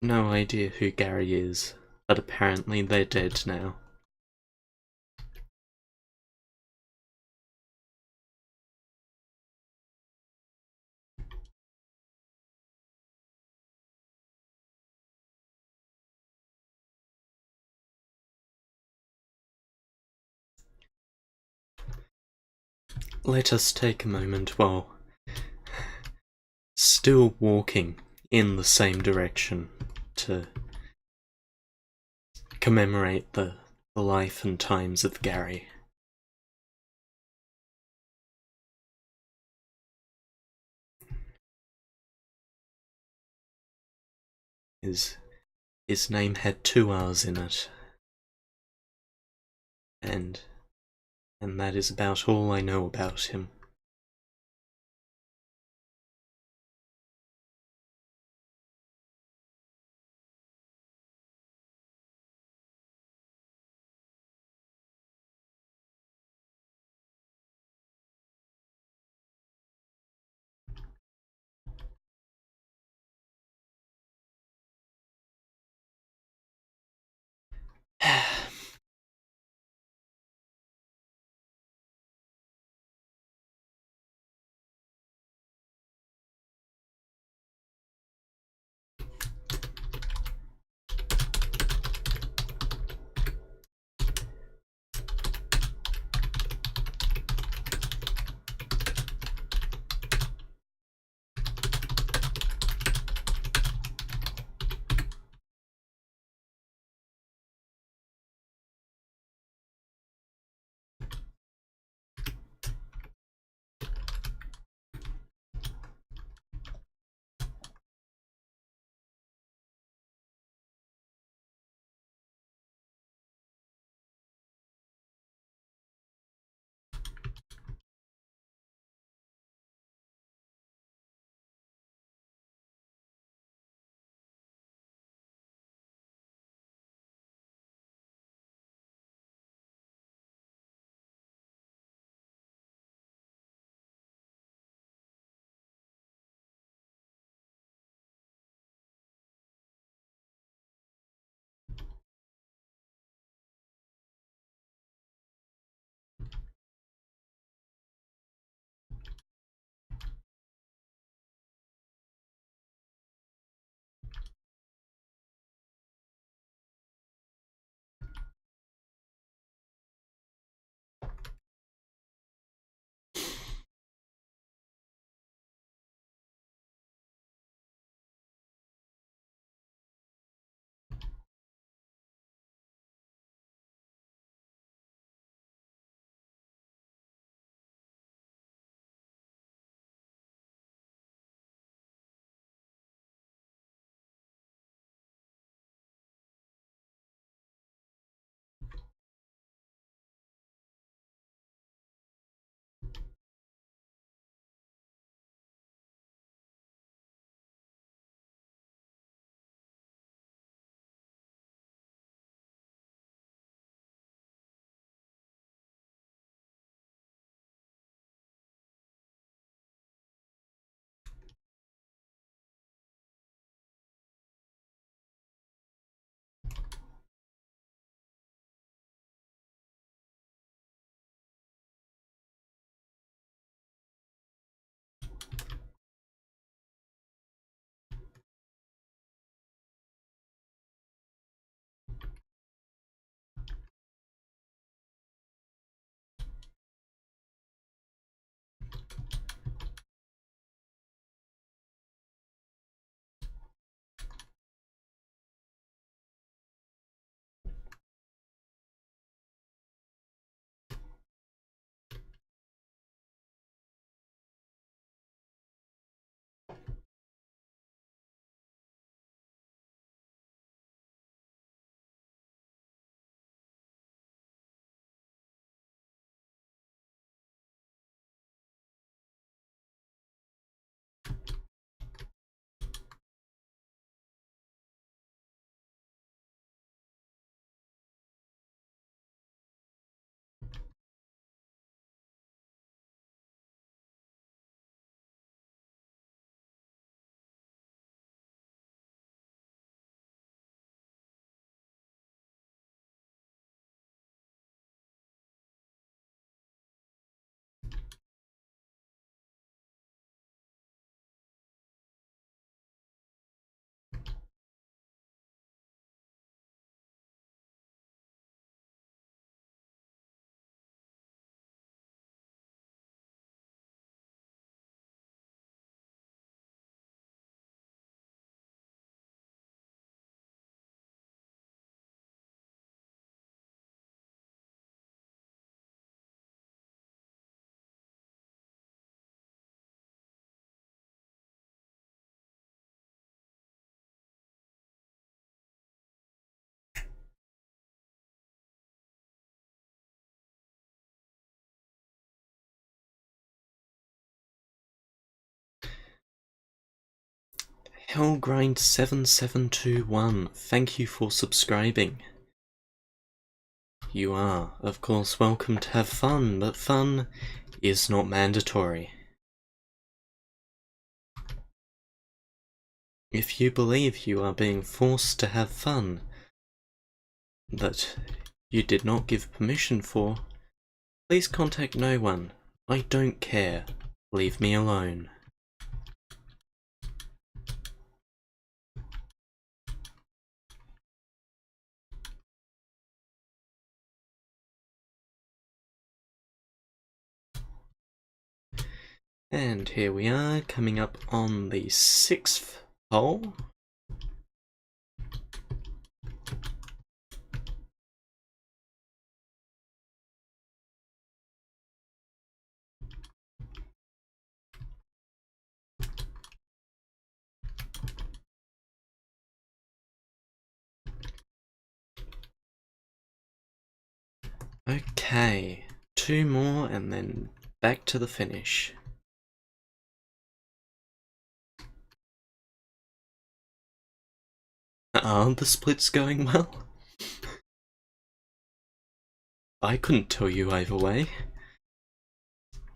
No idea who Gary is, but apparently they're dead now. Let us take a moment while still walking in the same direction to commemorate the life and times of Gary. His name had 2 R's in it, and that is about all I know about him. Hellgrind7721, thank you for subscribing. You are, of course, welcome to have fun, but fun is not mandatory. If you believe you are being forced to have fun that you did not give permission for, please contact no one. I don't care. Leave me alone. And here we are, coming up on the 6th hole. Okay, 2 more and then back to the finish. Are the splits going well? I couldn't tell you either way.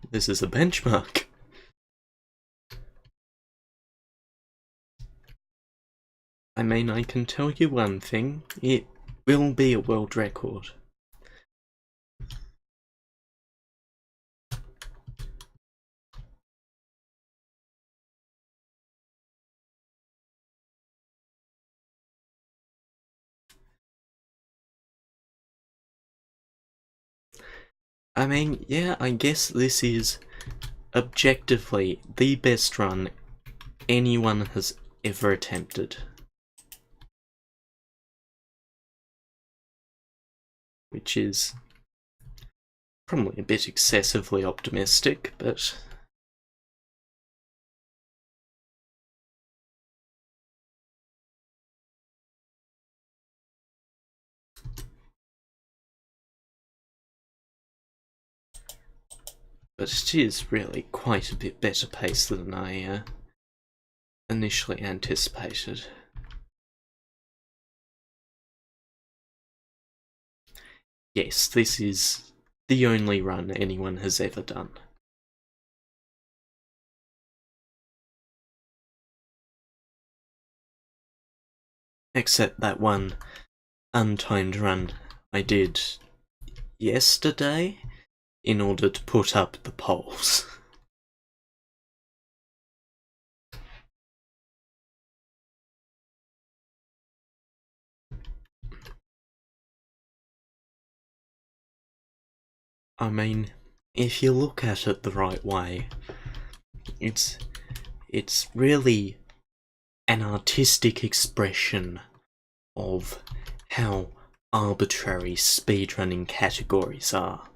This is a benchmark. I mean, I can tell you one thing, it will be a world record. I mean, yeah, I guess this is objectively the best run anyone has ever attempted. Which is probably a bit excessively optimistic, but it is really quite a bit better pace than I initially anticipated. Yes, this is the only run anyone has ever done. Except that one untimed run I did yesterday in order to put up the polls. I mean, if you look at it the right way, it's really an artistic expression of how arbitrary speedrunning categories are.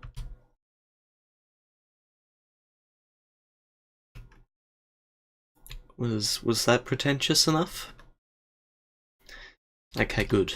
Was that pretentious enough? Okay, good.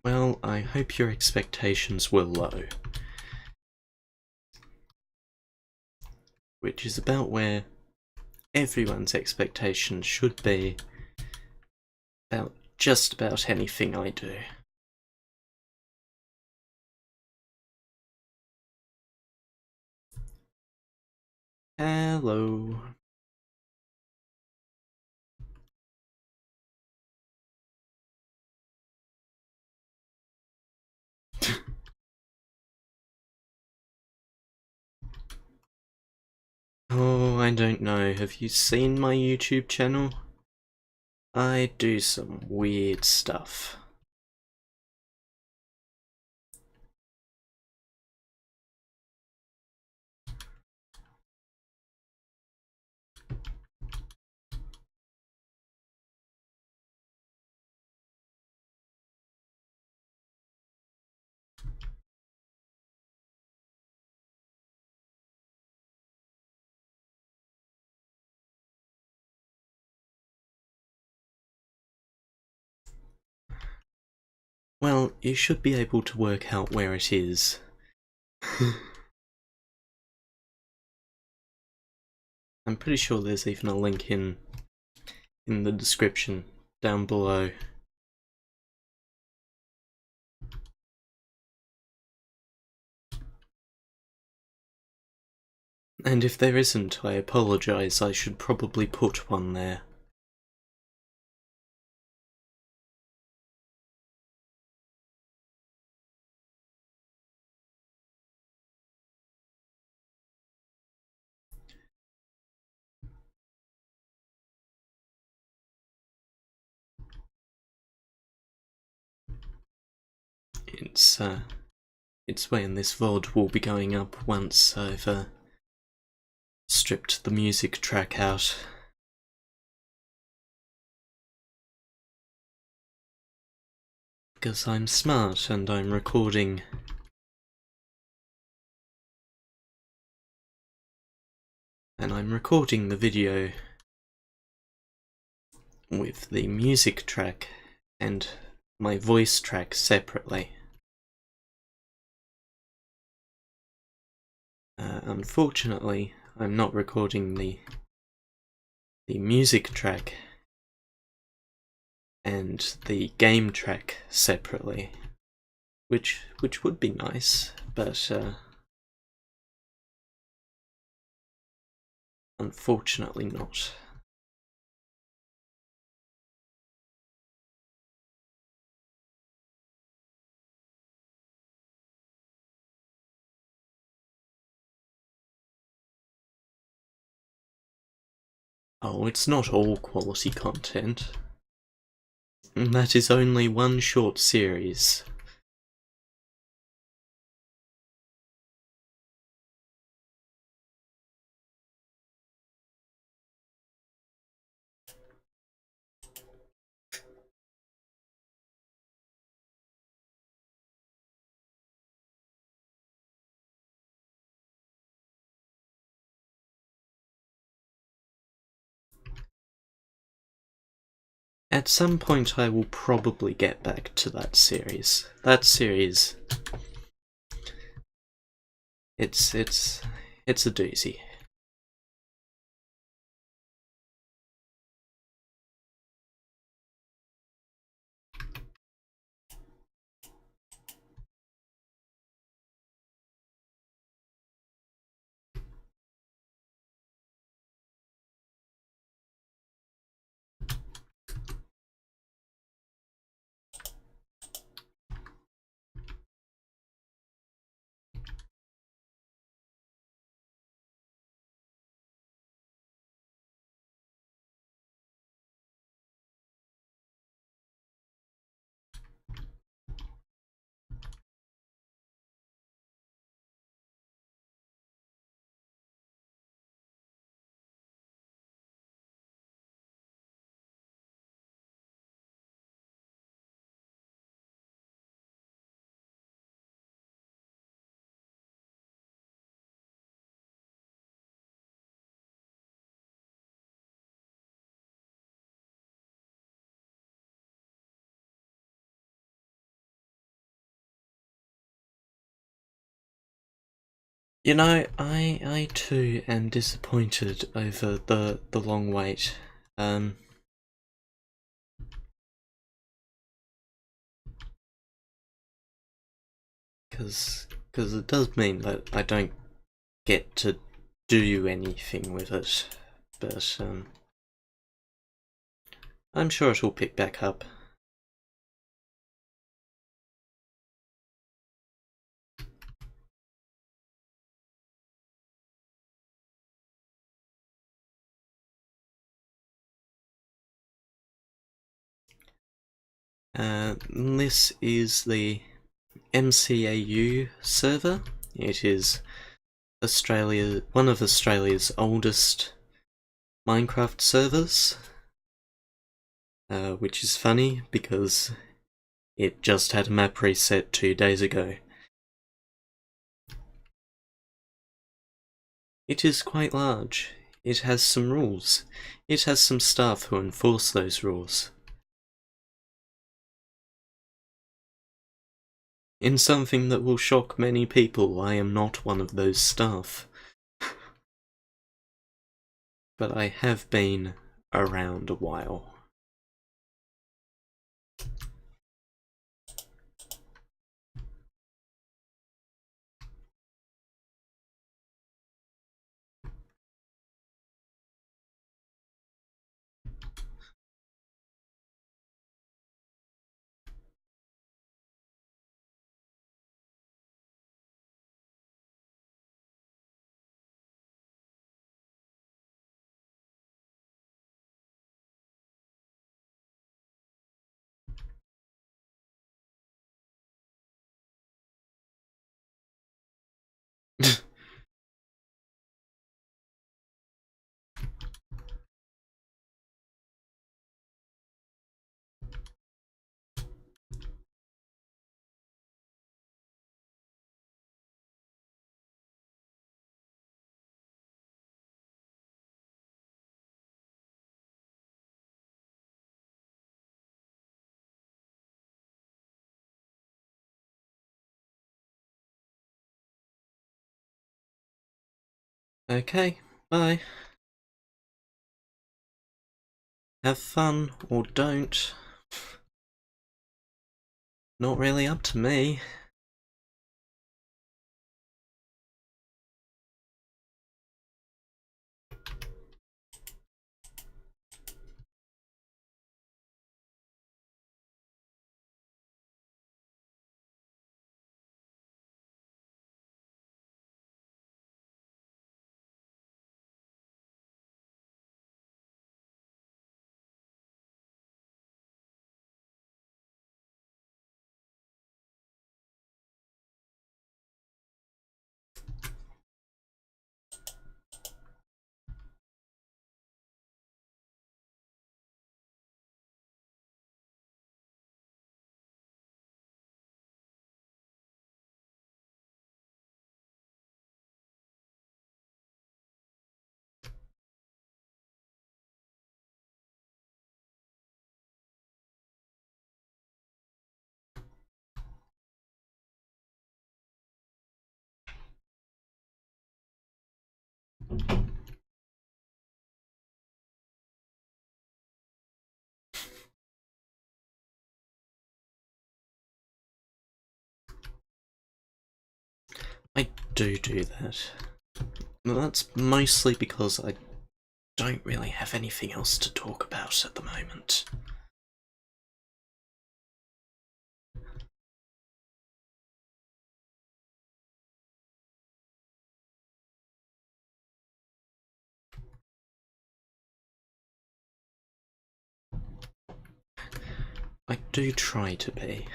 Well, I hope your expectations were low. Which is about where everyone's expectations should be about just about anything I do. Hello. Oh, I don't know. Have you seen my YouTube channel? I do some weird stuff. Well, you should be able to work out where it is. I'm pretty sure there's even a link in the description down below. And if there isn't, I apologise, I should probably put one there. It's when this VOD will be going up once I've stripped the music track out. Because I'm smart and I'm recording the video with the music track and my voice track separately. Unfortunately, I'm not recording the music track and the game track separately, which would be nice, but unfortunately not. Oh, it's not all quality content. That is only one short series. At some point I will probably get back to that series. That series... It's a doozy. You know, I too am disappointed over the long wait. Because it does mean that I don't get to do anything with it. But I'm sure it'll pick back up. This is the MCAU server. It is one of Australia's oldest Minecraft servers, which is funny because it just had a map reset 2 days ago. It is quite large. It has some rules. It has some staff who enforce those rules. In something that will shock many people, I am not one of those staff. But I have been around a while. Okay, bye. Have fun, or don't. Not really up to me. I do that. That's mostly because I don't really have anything else to talk about at the moment. I do try to be.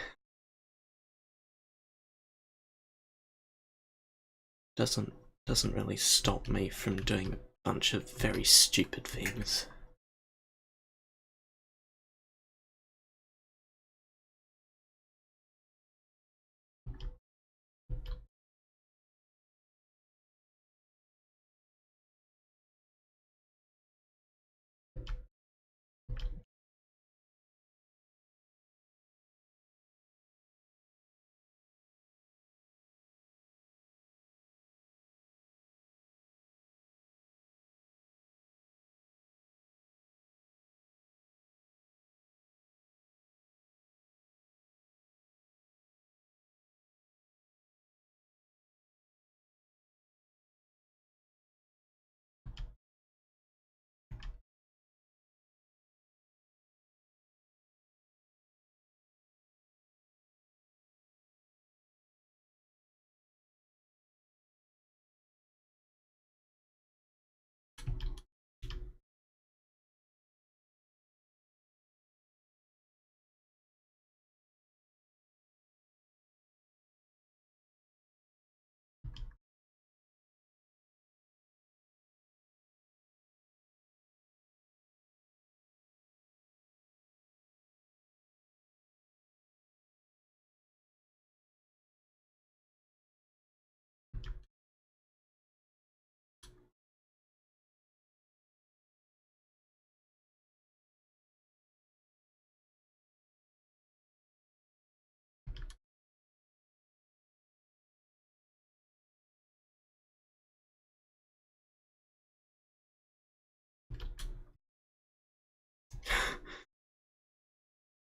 Doesn't really stop me from doing a bunch of very stupid things.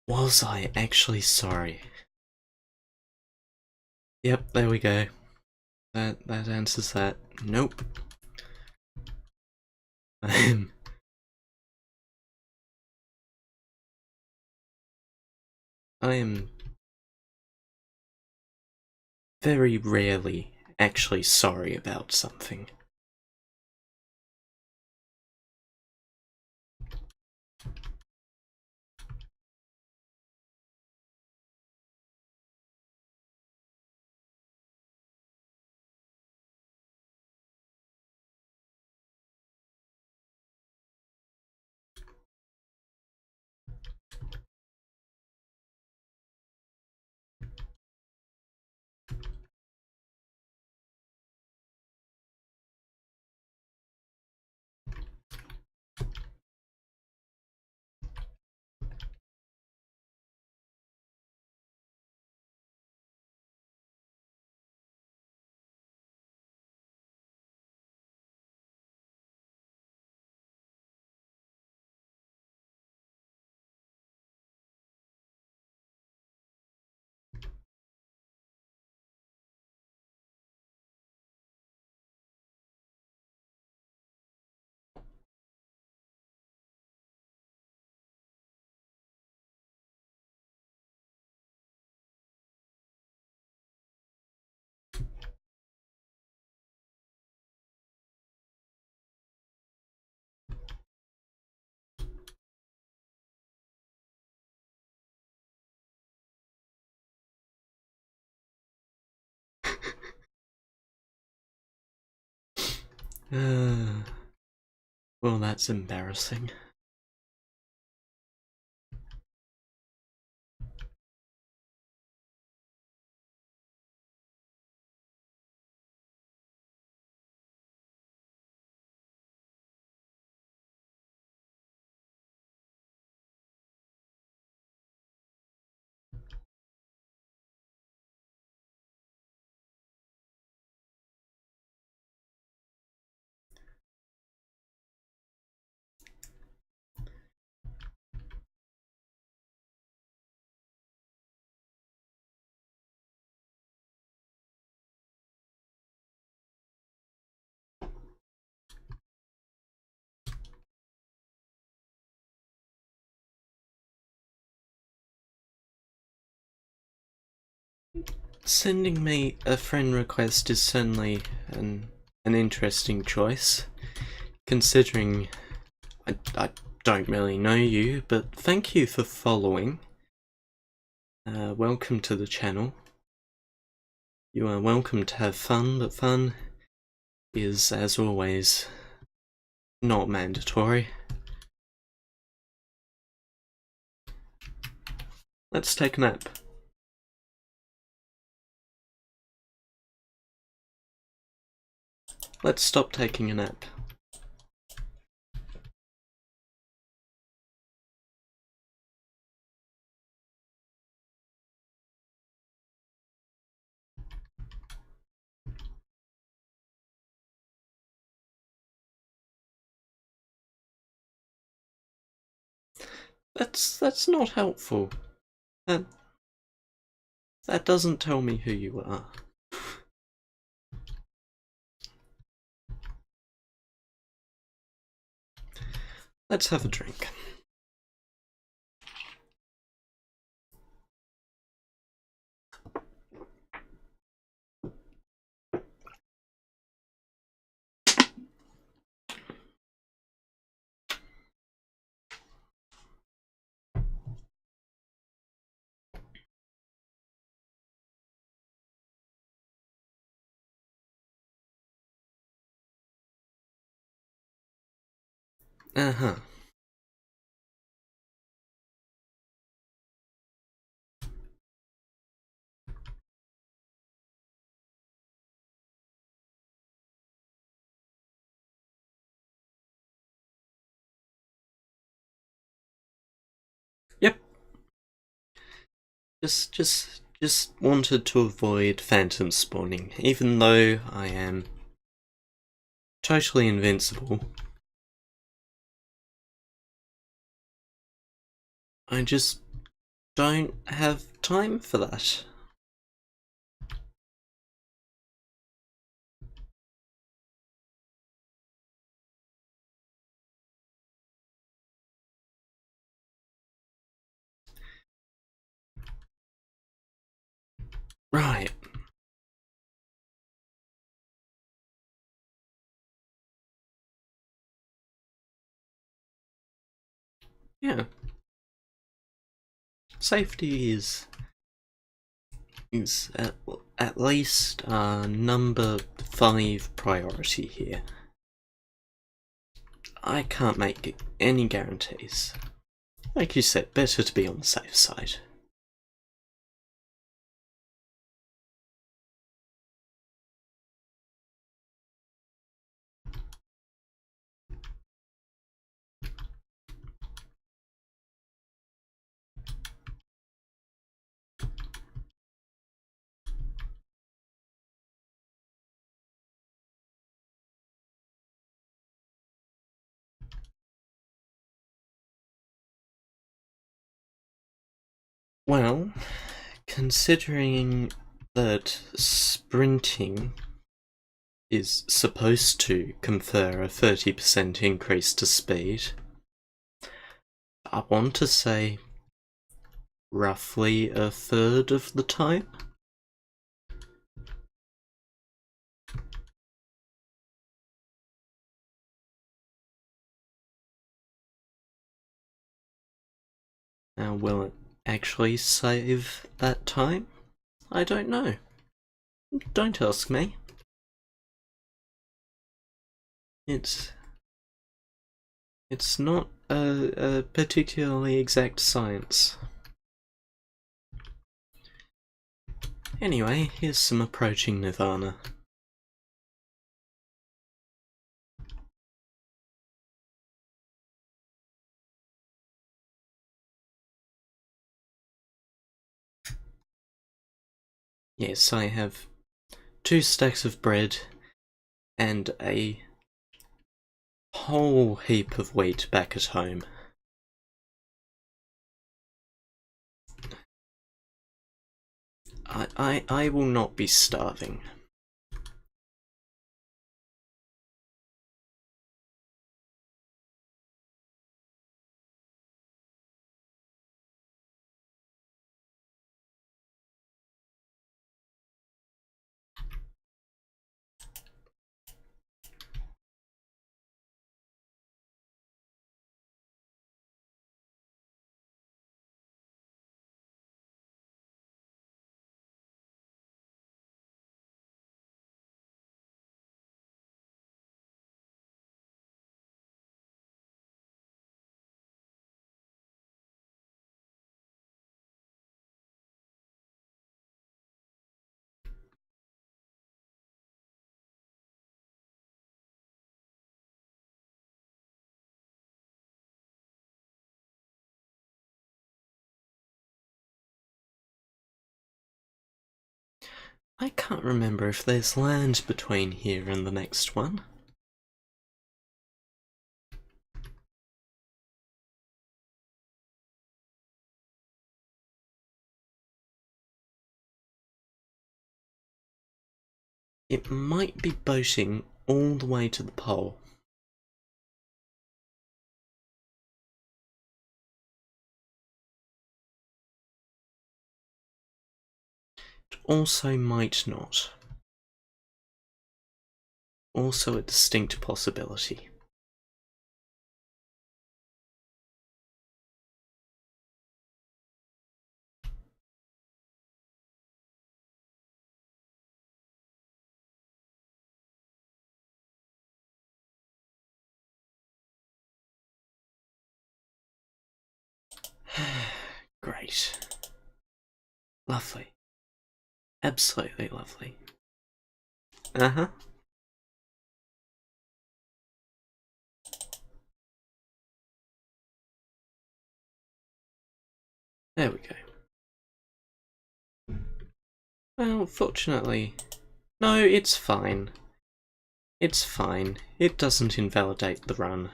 Was I actually sorry? Yep, there we go. That answers that. Nope. I am very rarely actually sorry about something. Well, that's embarrassing. Sending me a friend request is certainly an interesting choice, considering I don't really know you, but thank you for following. Welcome to the channel. You are welcome to have fun, but fun is, as always, not mandatory. Let's take a nap. Let's stop taking a nap. That's not helpful. That doesn't tell me who you are. Let's have a drink. Uh-huh. Yep. Just wanted to avoid phantom spawning, even though I am totally invincible. I just don't have time for that. Right. Yeah. Safety is at least number 5 priority here. I can't make any guarantees. Like you said, better to be on the safe side. Well, considering that sprinting is supposed to confer a 30% increase to speed, I want to say roughly a third of the time. Now, will it actually save that time? I don't know. Don't ask me. It's not a particularly exact science. Anyway, here's some approaching nirvana. Yes, I have 2 stacks of bread and a whole heap of wheat back at home. I will not be starving. I can't remember if there's land between here and the next one. It might be boating all the way to the pole. It also might not. Also a distinct possibility. Great. Lovely. Absolutely lovely. Uh-huh. There we go. Well, fortunately... No, it's fine. It's fine. It doesn't invalidate the run.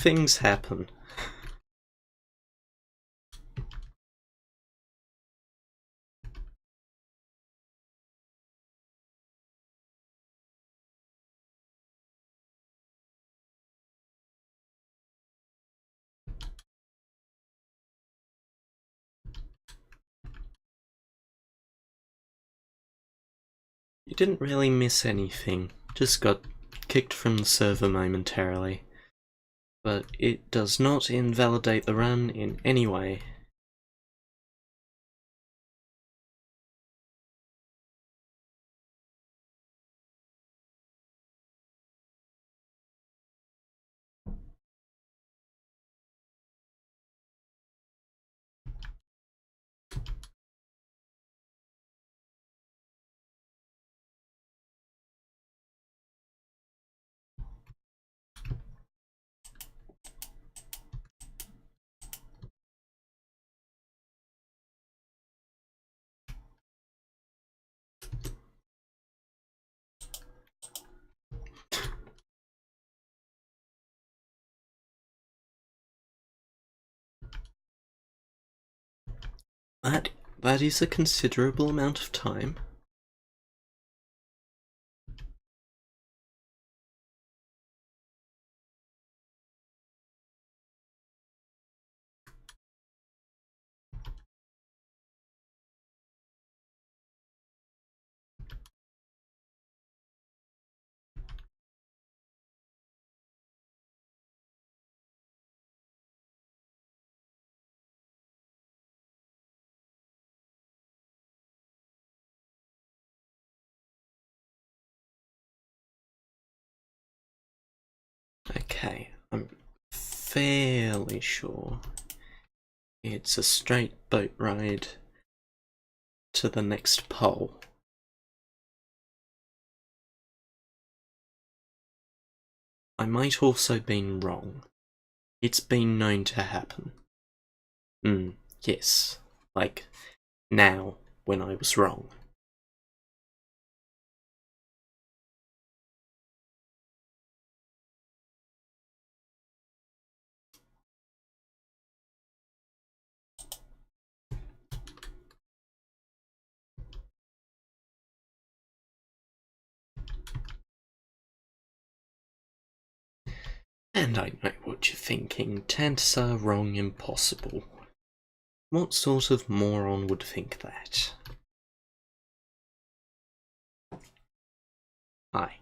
Things happen. You didn't really miss anything, just got kicked from the server momentarily. But it does not invalidate the run in any way. That is a considerable amount of time. Okay, I'm fairly sure it's a straight boat ride to the next pole. I might also been wrong. It's been known to happen. Yes. Like, now, when I was wrong. And I know what you're thinking. Tensor wrong impossible. What sort of moron would think that? Hi.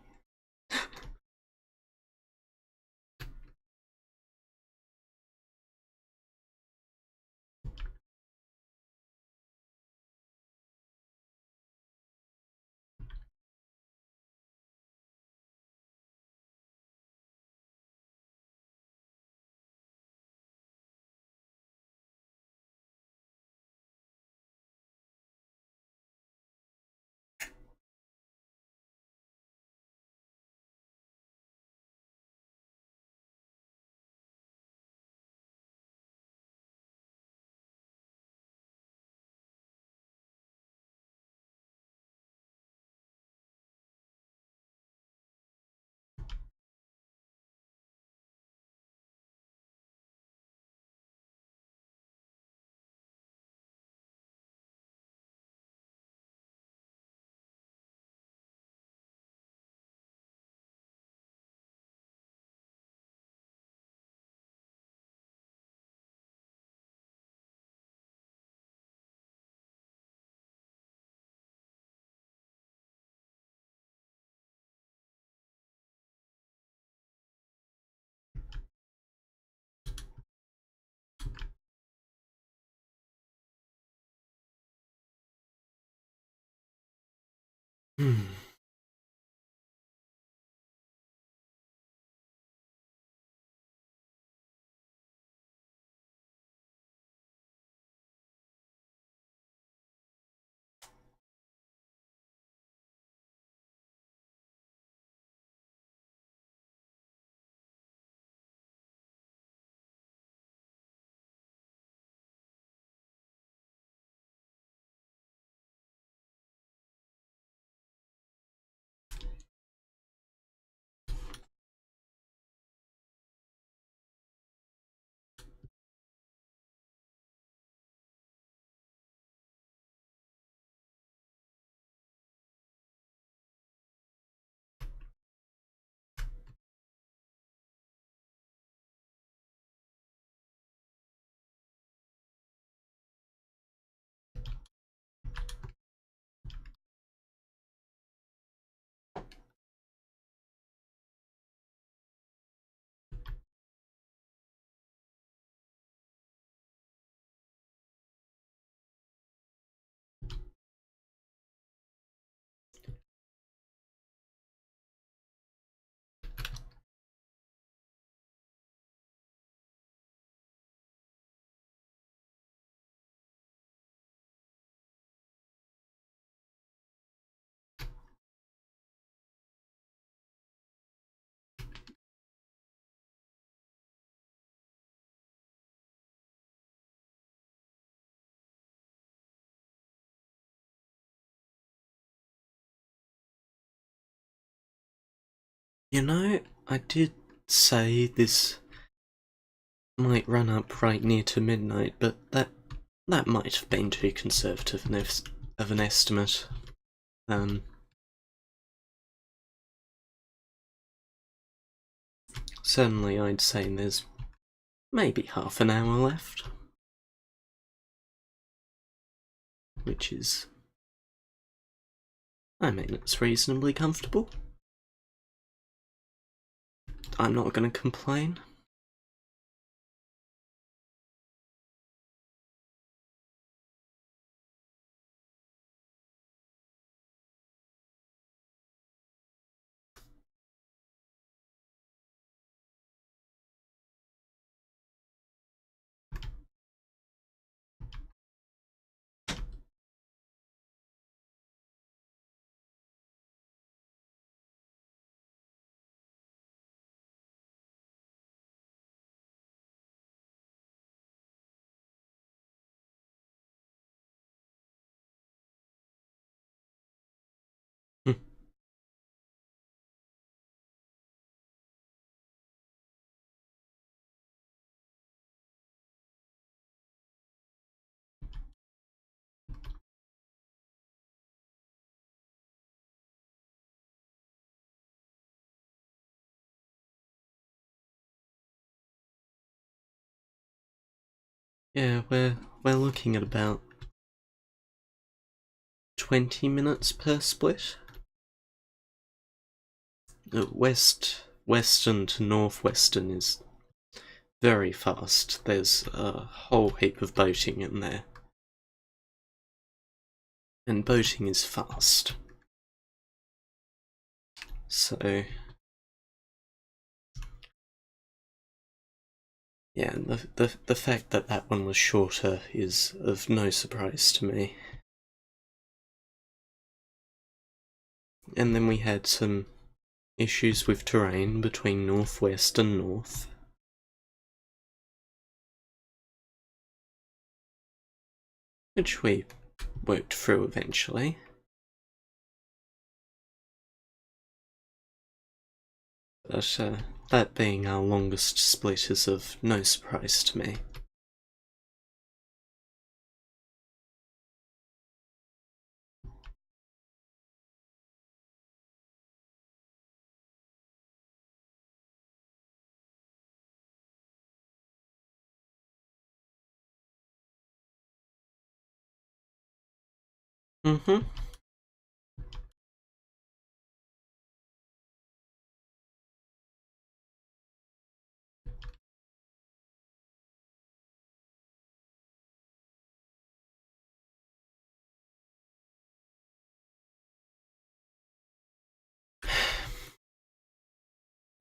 You know, I did say this might run up right near to midnight, but that might have been too conservative of an estimate. Certainly I'd say there's maybe half an hour left. Which is... I mean, it's reasonably comfortable. I'm not gonna complain. Yeah, we're looking at about 20 minutes per split. Western to northwestern is very fast. There's a whole heap of boating in there. And boating is fast. So... yeah, the fact that that one was shorter is of no surprise to me. And then we had some issues with terrain between northwest and north. Which we worked through eventually. But that being our longest split is of no surprise to me. Mm-hmm.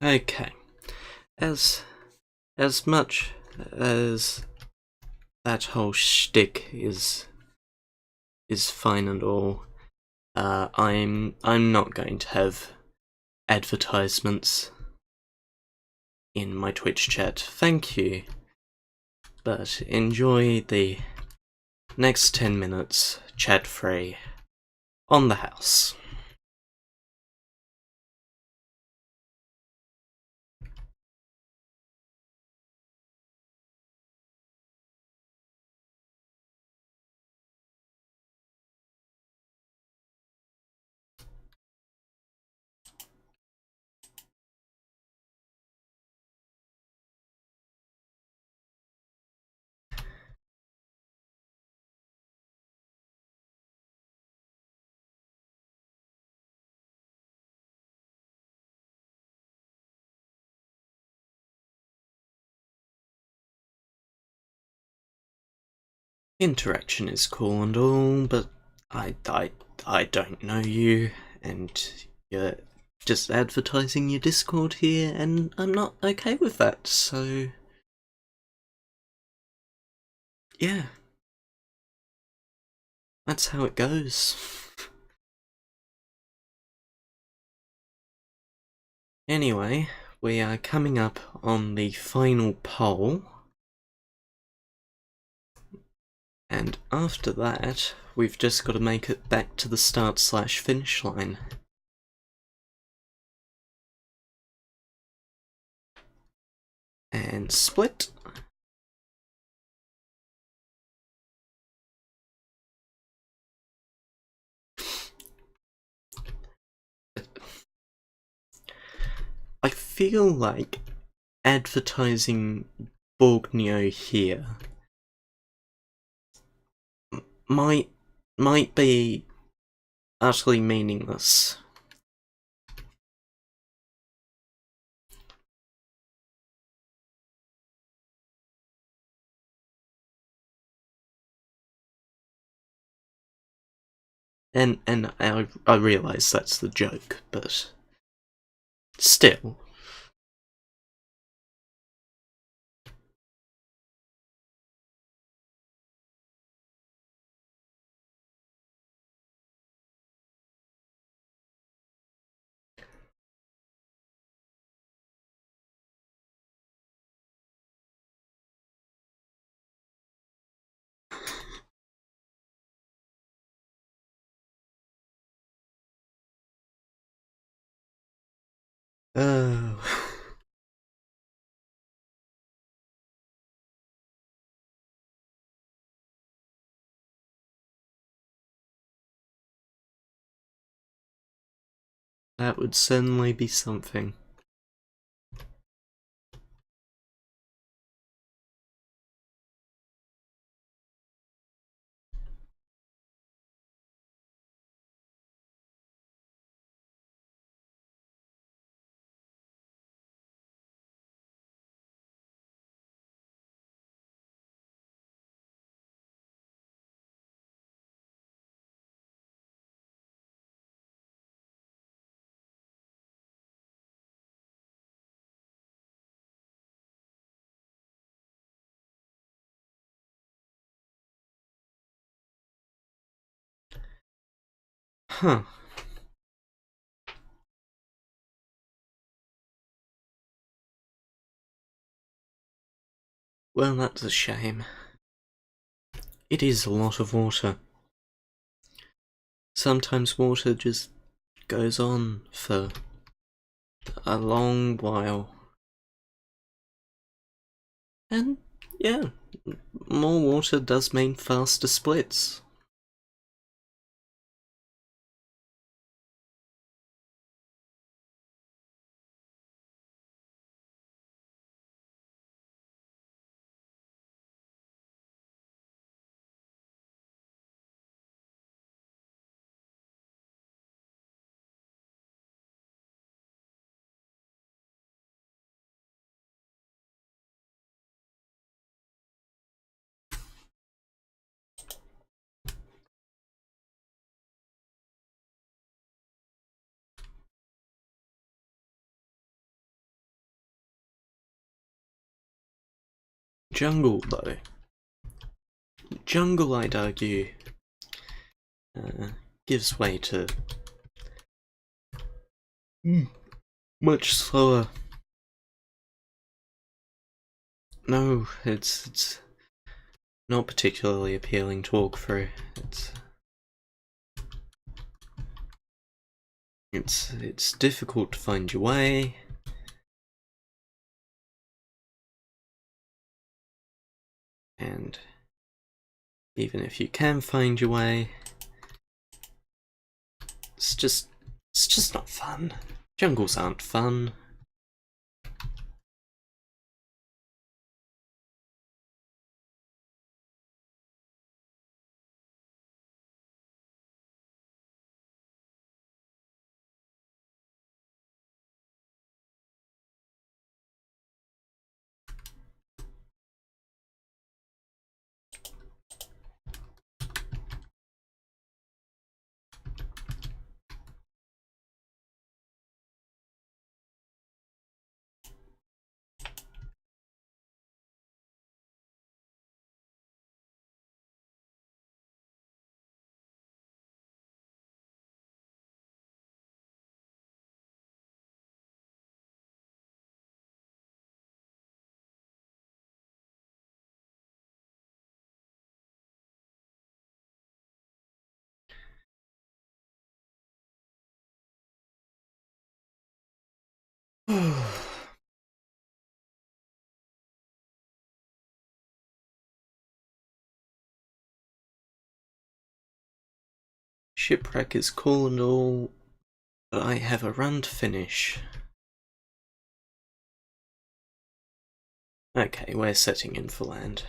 Okay. As much as that whole shtick is fine and all, I'm not going to have advertisements in my Twitch chat. Thank you. But enjoy the next 10 minutes chat free on the house. Interaction is cool and all, but I don't know you, and you're just advertising your Discord here, and I'm not okay with that, so... yeah. That's how it goes. Anyway, we are coming up on the final poll. And after that, we've just got to make it back to the start/finish line. And split. I feel like advertising Borgneo here might be utterly meaningless. And I realise that's the joke, but still. Oh. That would certainly be something. Huh. Well, that's a shame. It is a lot of water. Sometimes water just goes on for a long while. And, yeah, more water does mean faster splits. Jungle, though. Jungle, I'd argue, gives way to much slower. No, it's not particularly appealing to walk through. It's difficult to find your way. And even if you can find your way, it's just not fun. Jungles aren't fun. Shipwreck is cool and all, but I have a run to finish. Okay, we're setting in for land.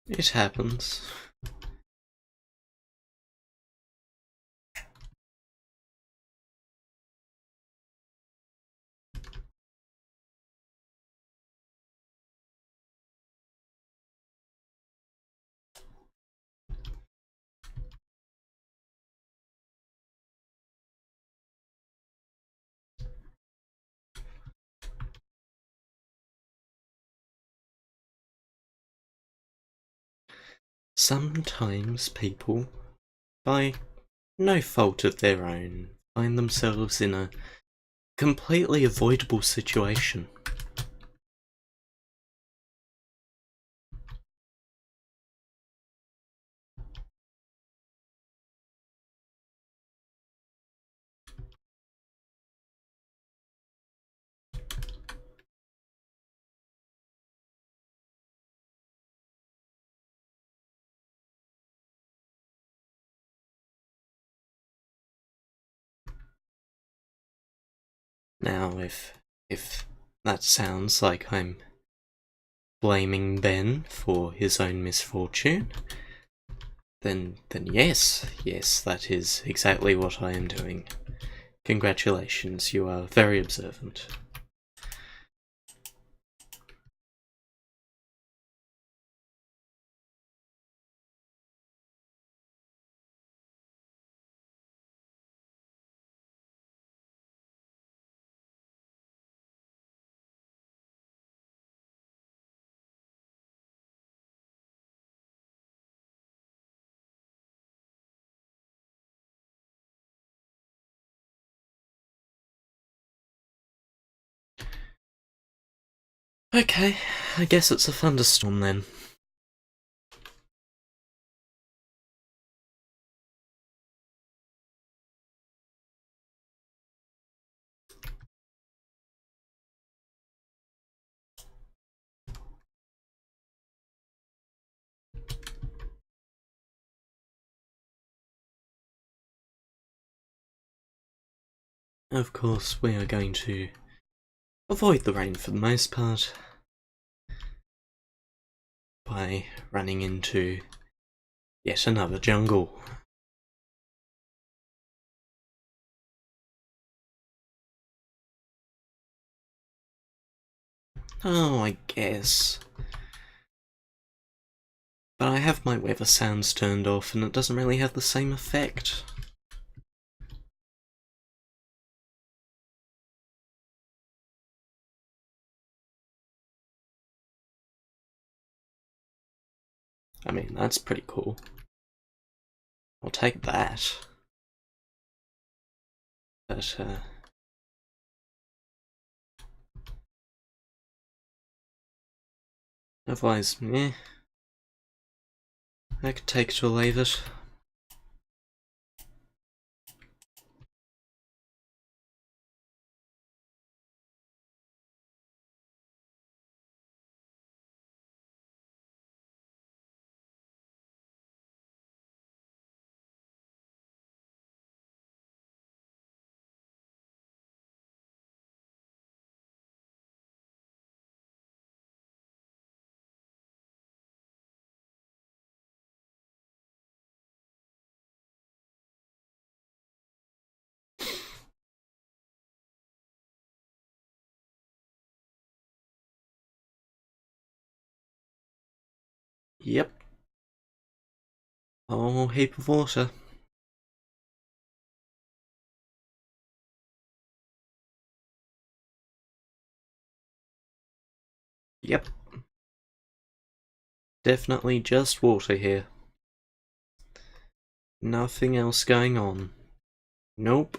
It happens. Sometimes people, by no fault of their own, find themselves in a completely avoidable situation. Now, if that sounds like I'm blaming Ben for his own misfortune, then yes, that is exactly what I am doing. Congratulations, you are very observant. Okay, I guess it's a thunderstorm then. Of course, we are going to avoid the rain for the most part by running into yet another jungle. Oh, I guess. But I have my weather sounds turned off and it doesn't really have the same effect. I mean, that's pretty cool. I'll take that. But, otherwise, eh. I could take it or leave it. Yep. A whole heap of water. Yep. Definitely just water here. Nothing else going on. Nope.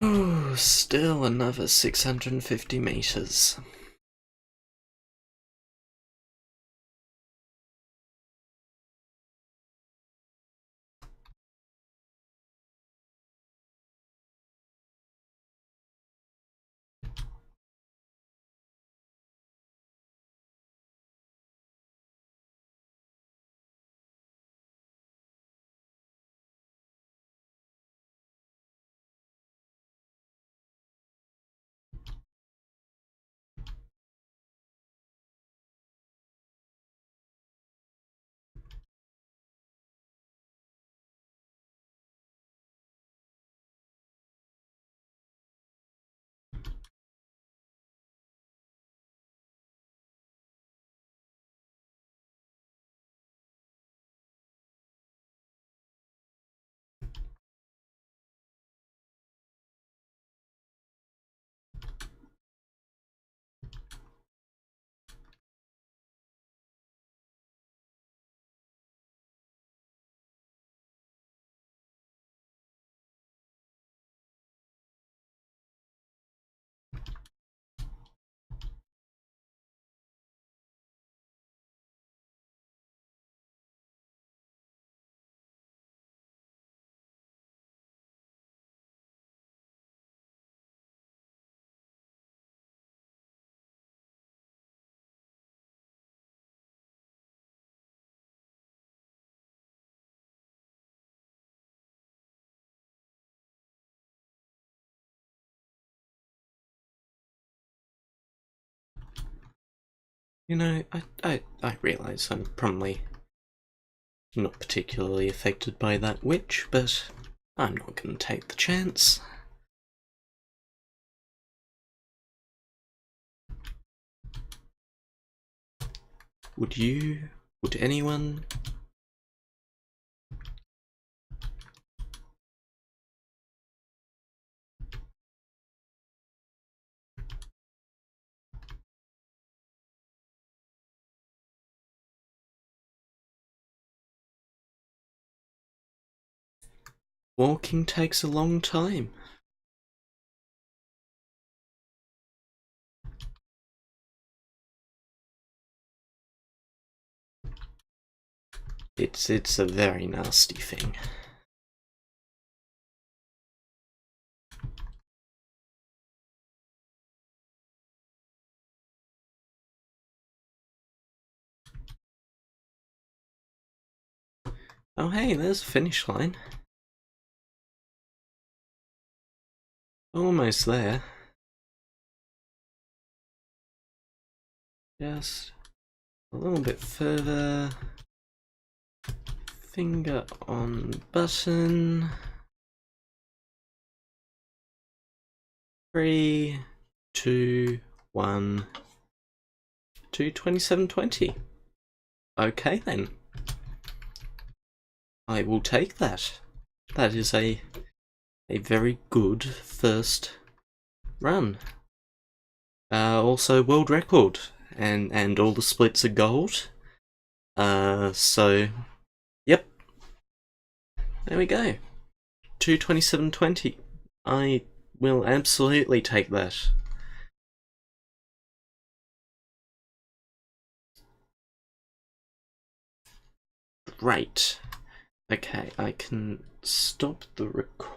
Oh, still another 650 meters. You know, I realise I'm probably not particularly affected by that witch, but I'm not going to take the chance. Would you? Would anyone? Walking takes a long time. It's a very nasty thing. Oh hey, there's a finish line. Almost there. Just a little bit further. Finger on button. 3, 2, 1, 227.20. Okay then. I will take that. That is a very good first run. Also world record, and all the splits are gold. So yep. There we go. 227.20. I will absolutely take that. Great. Okay, I can stop the record.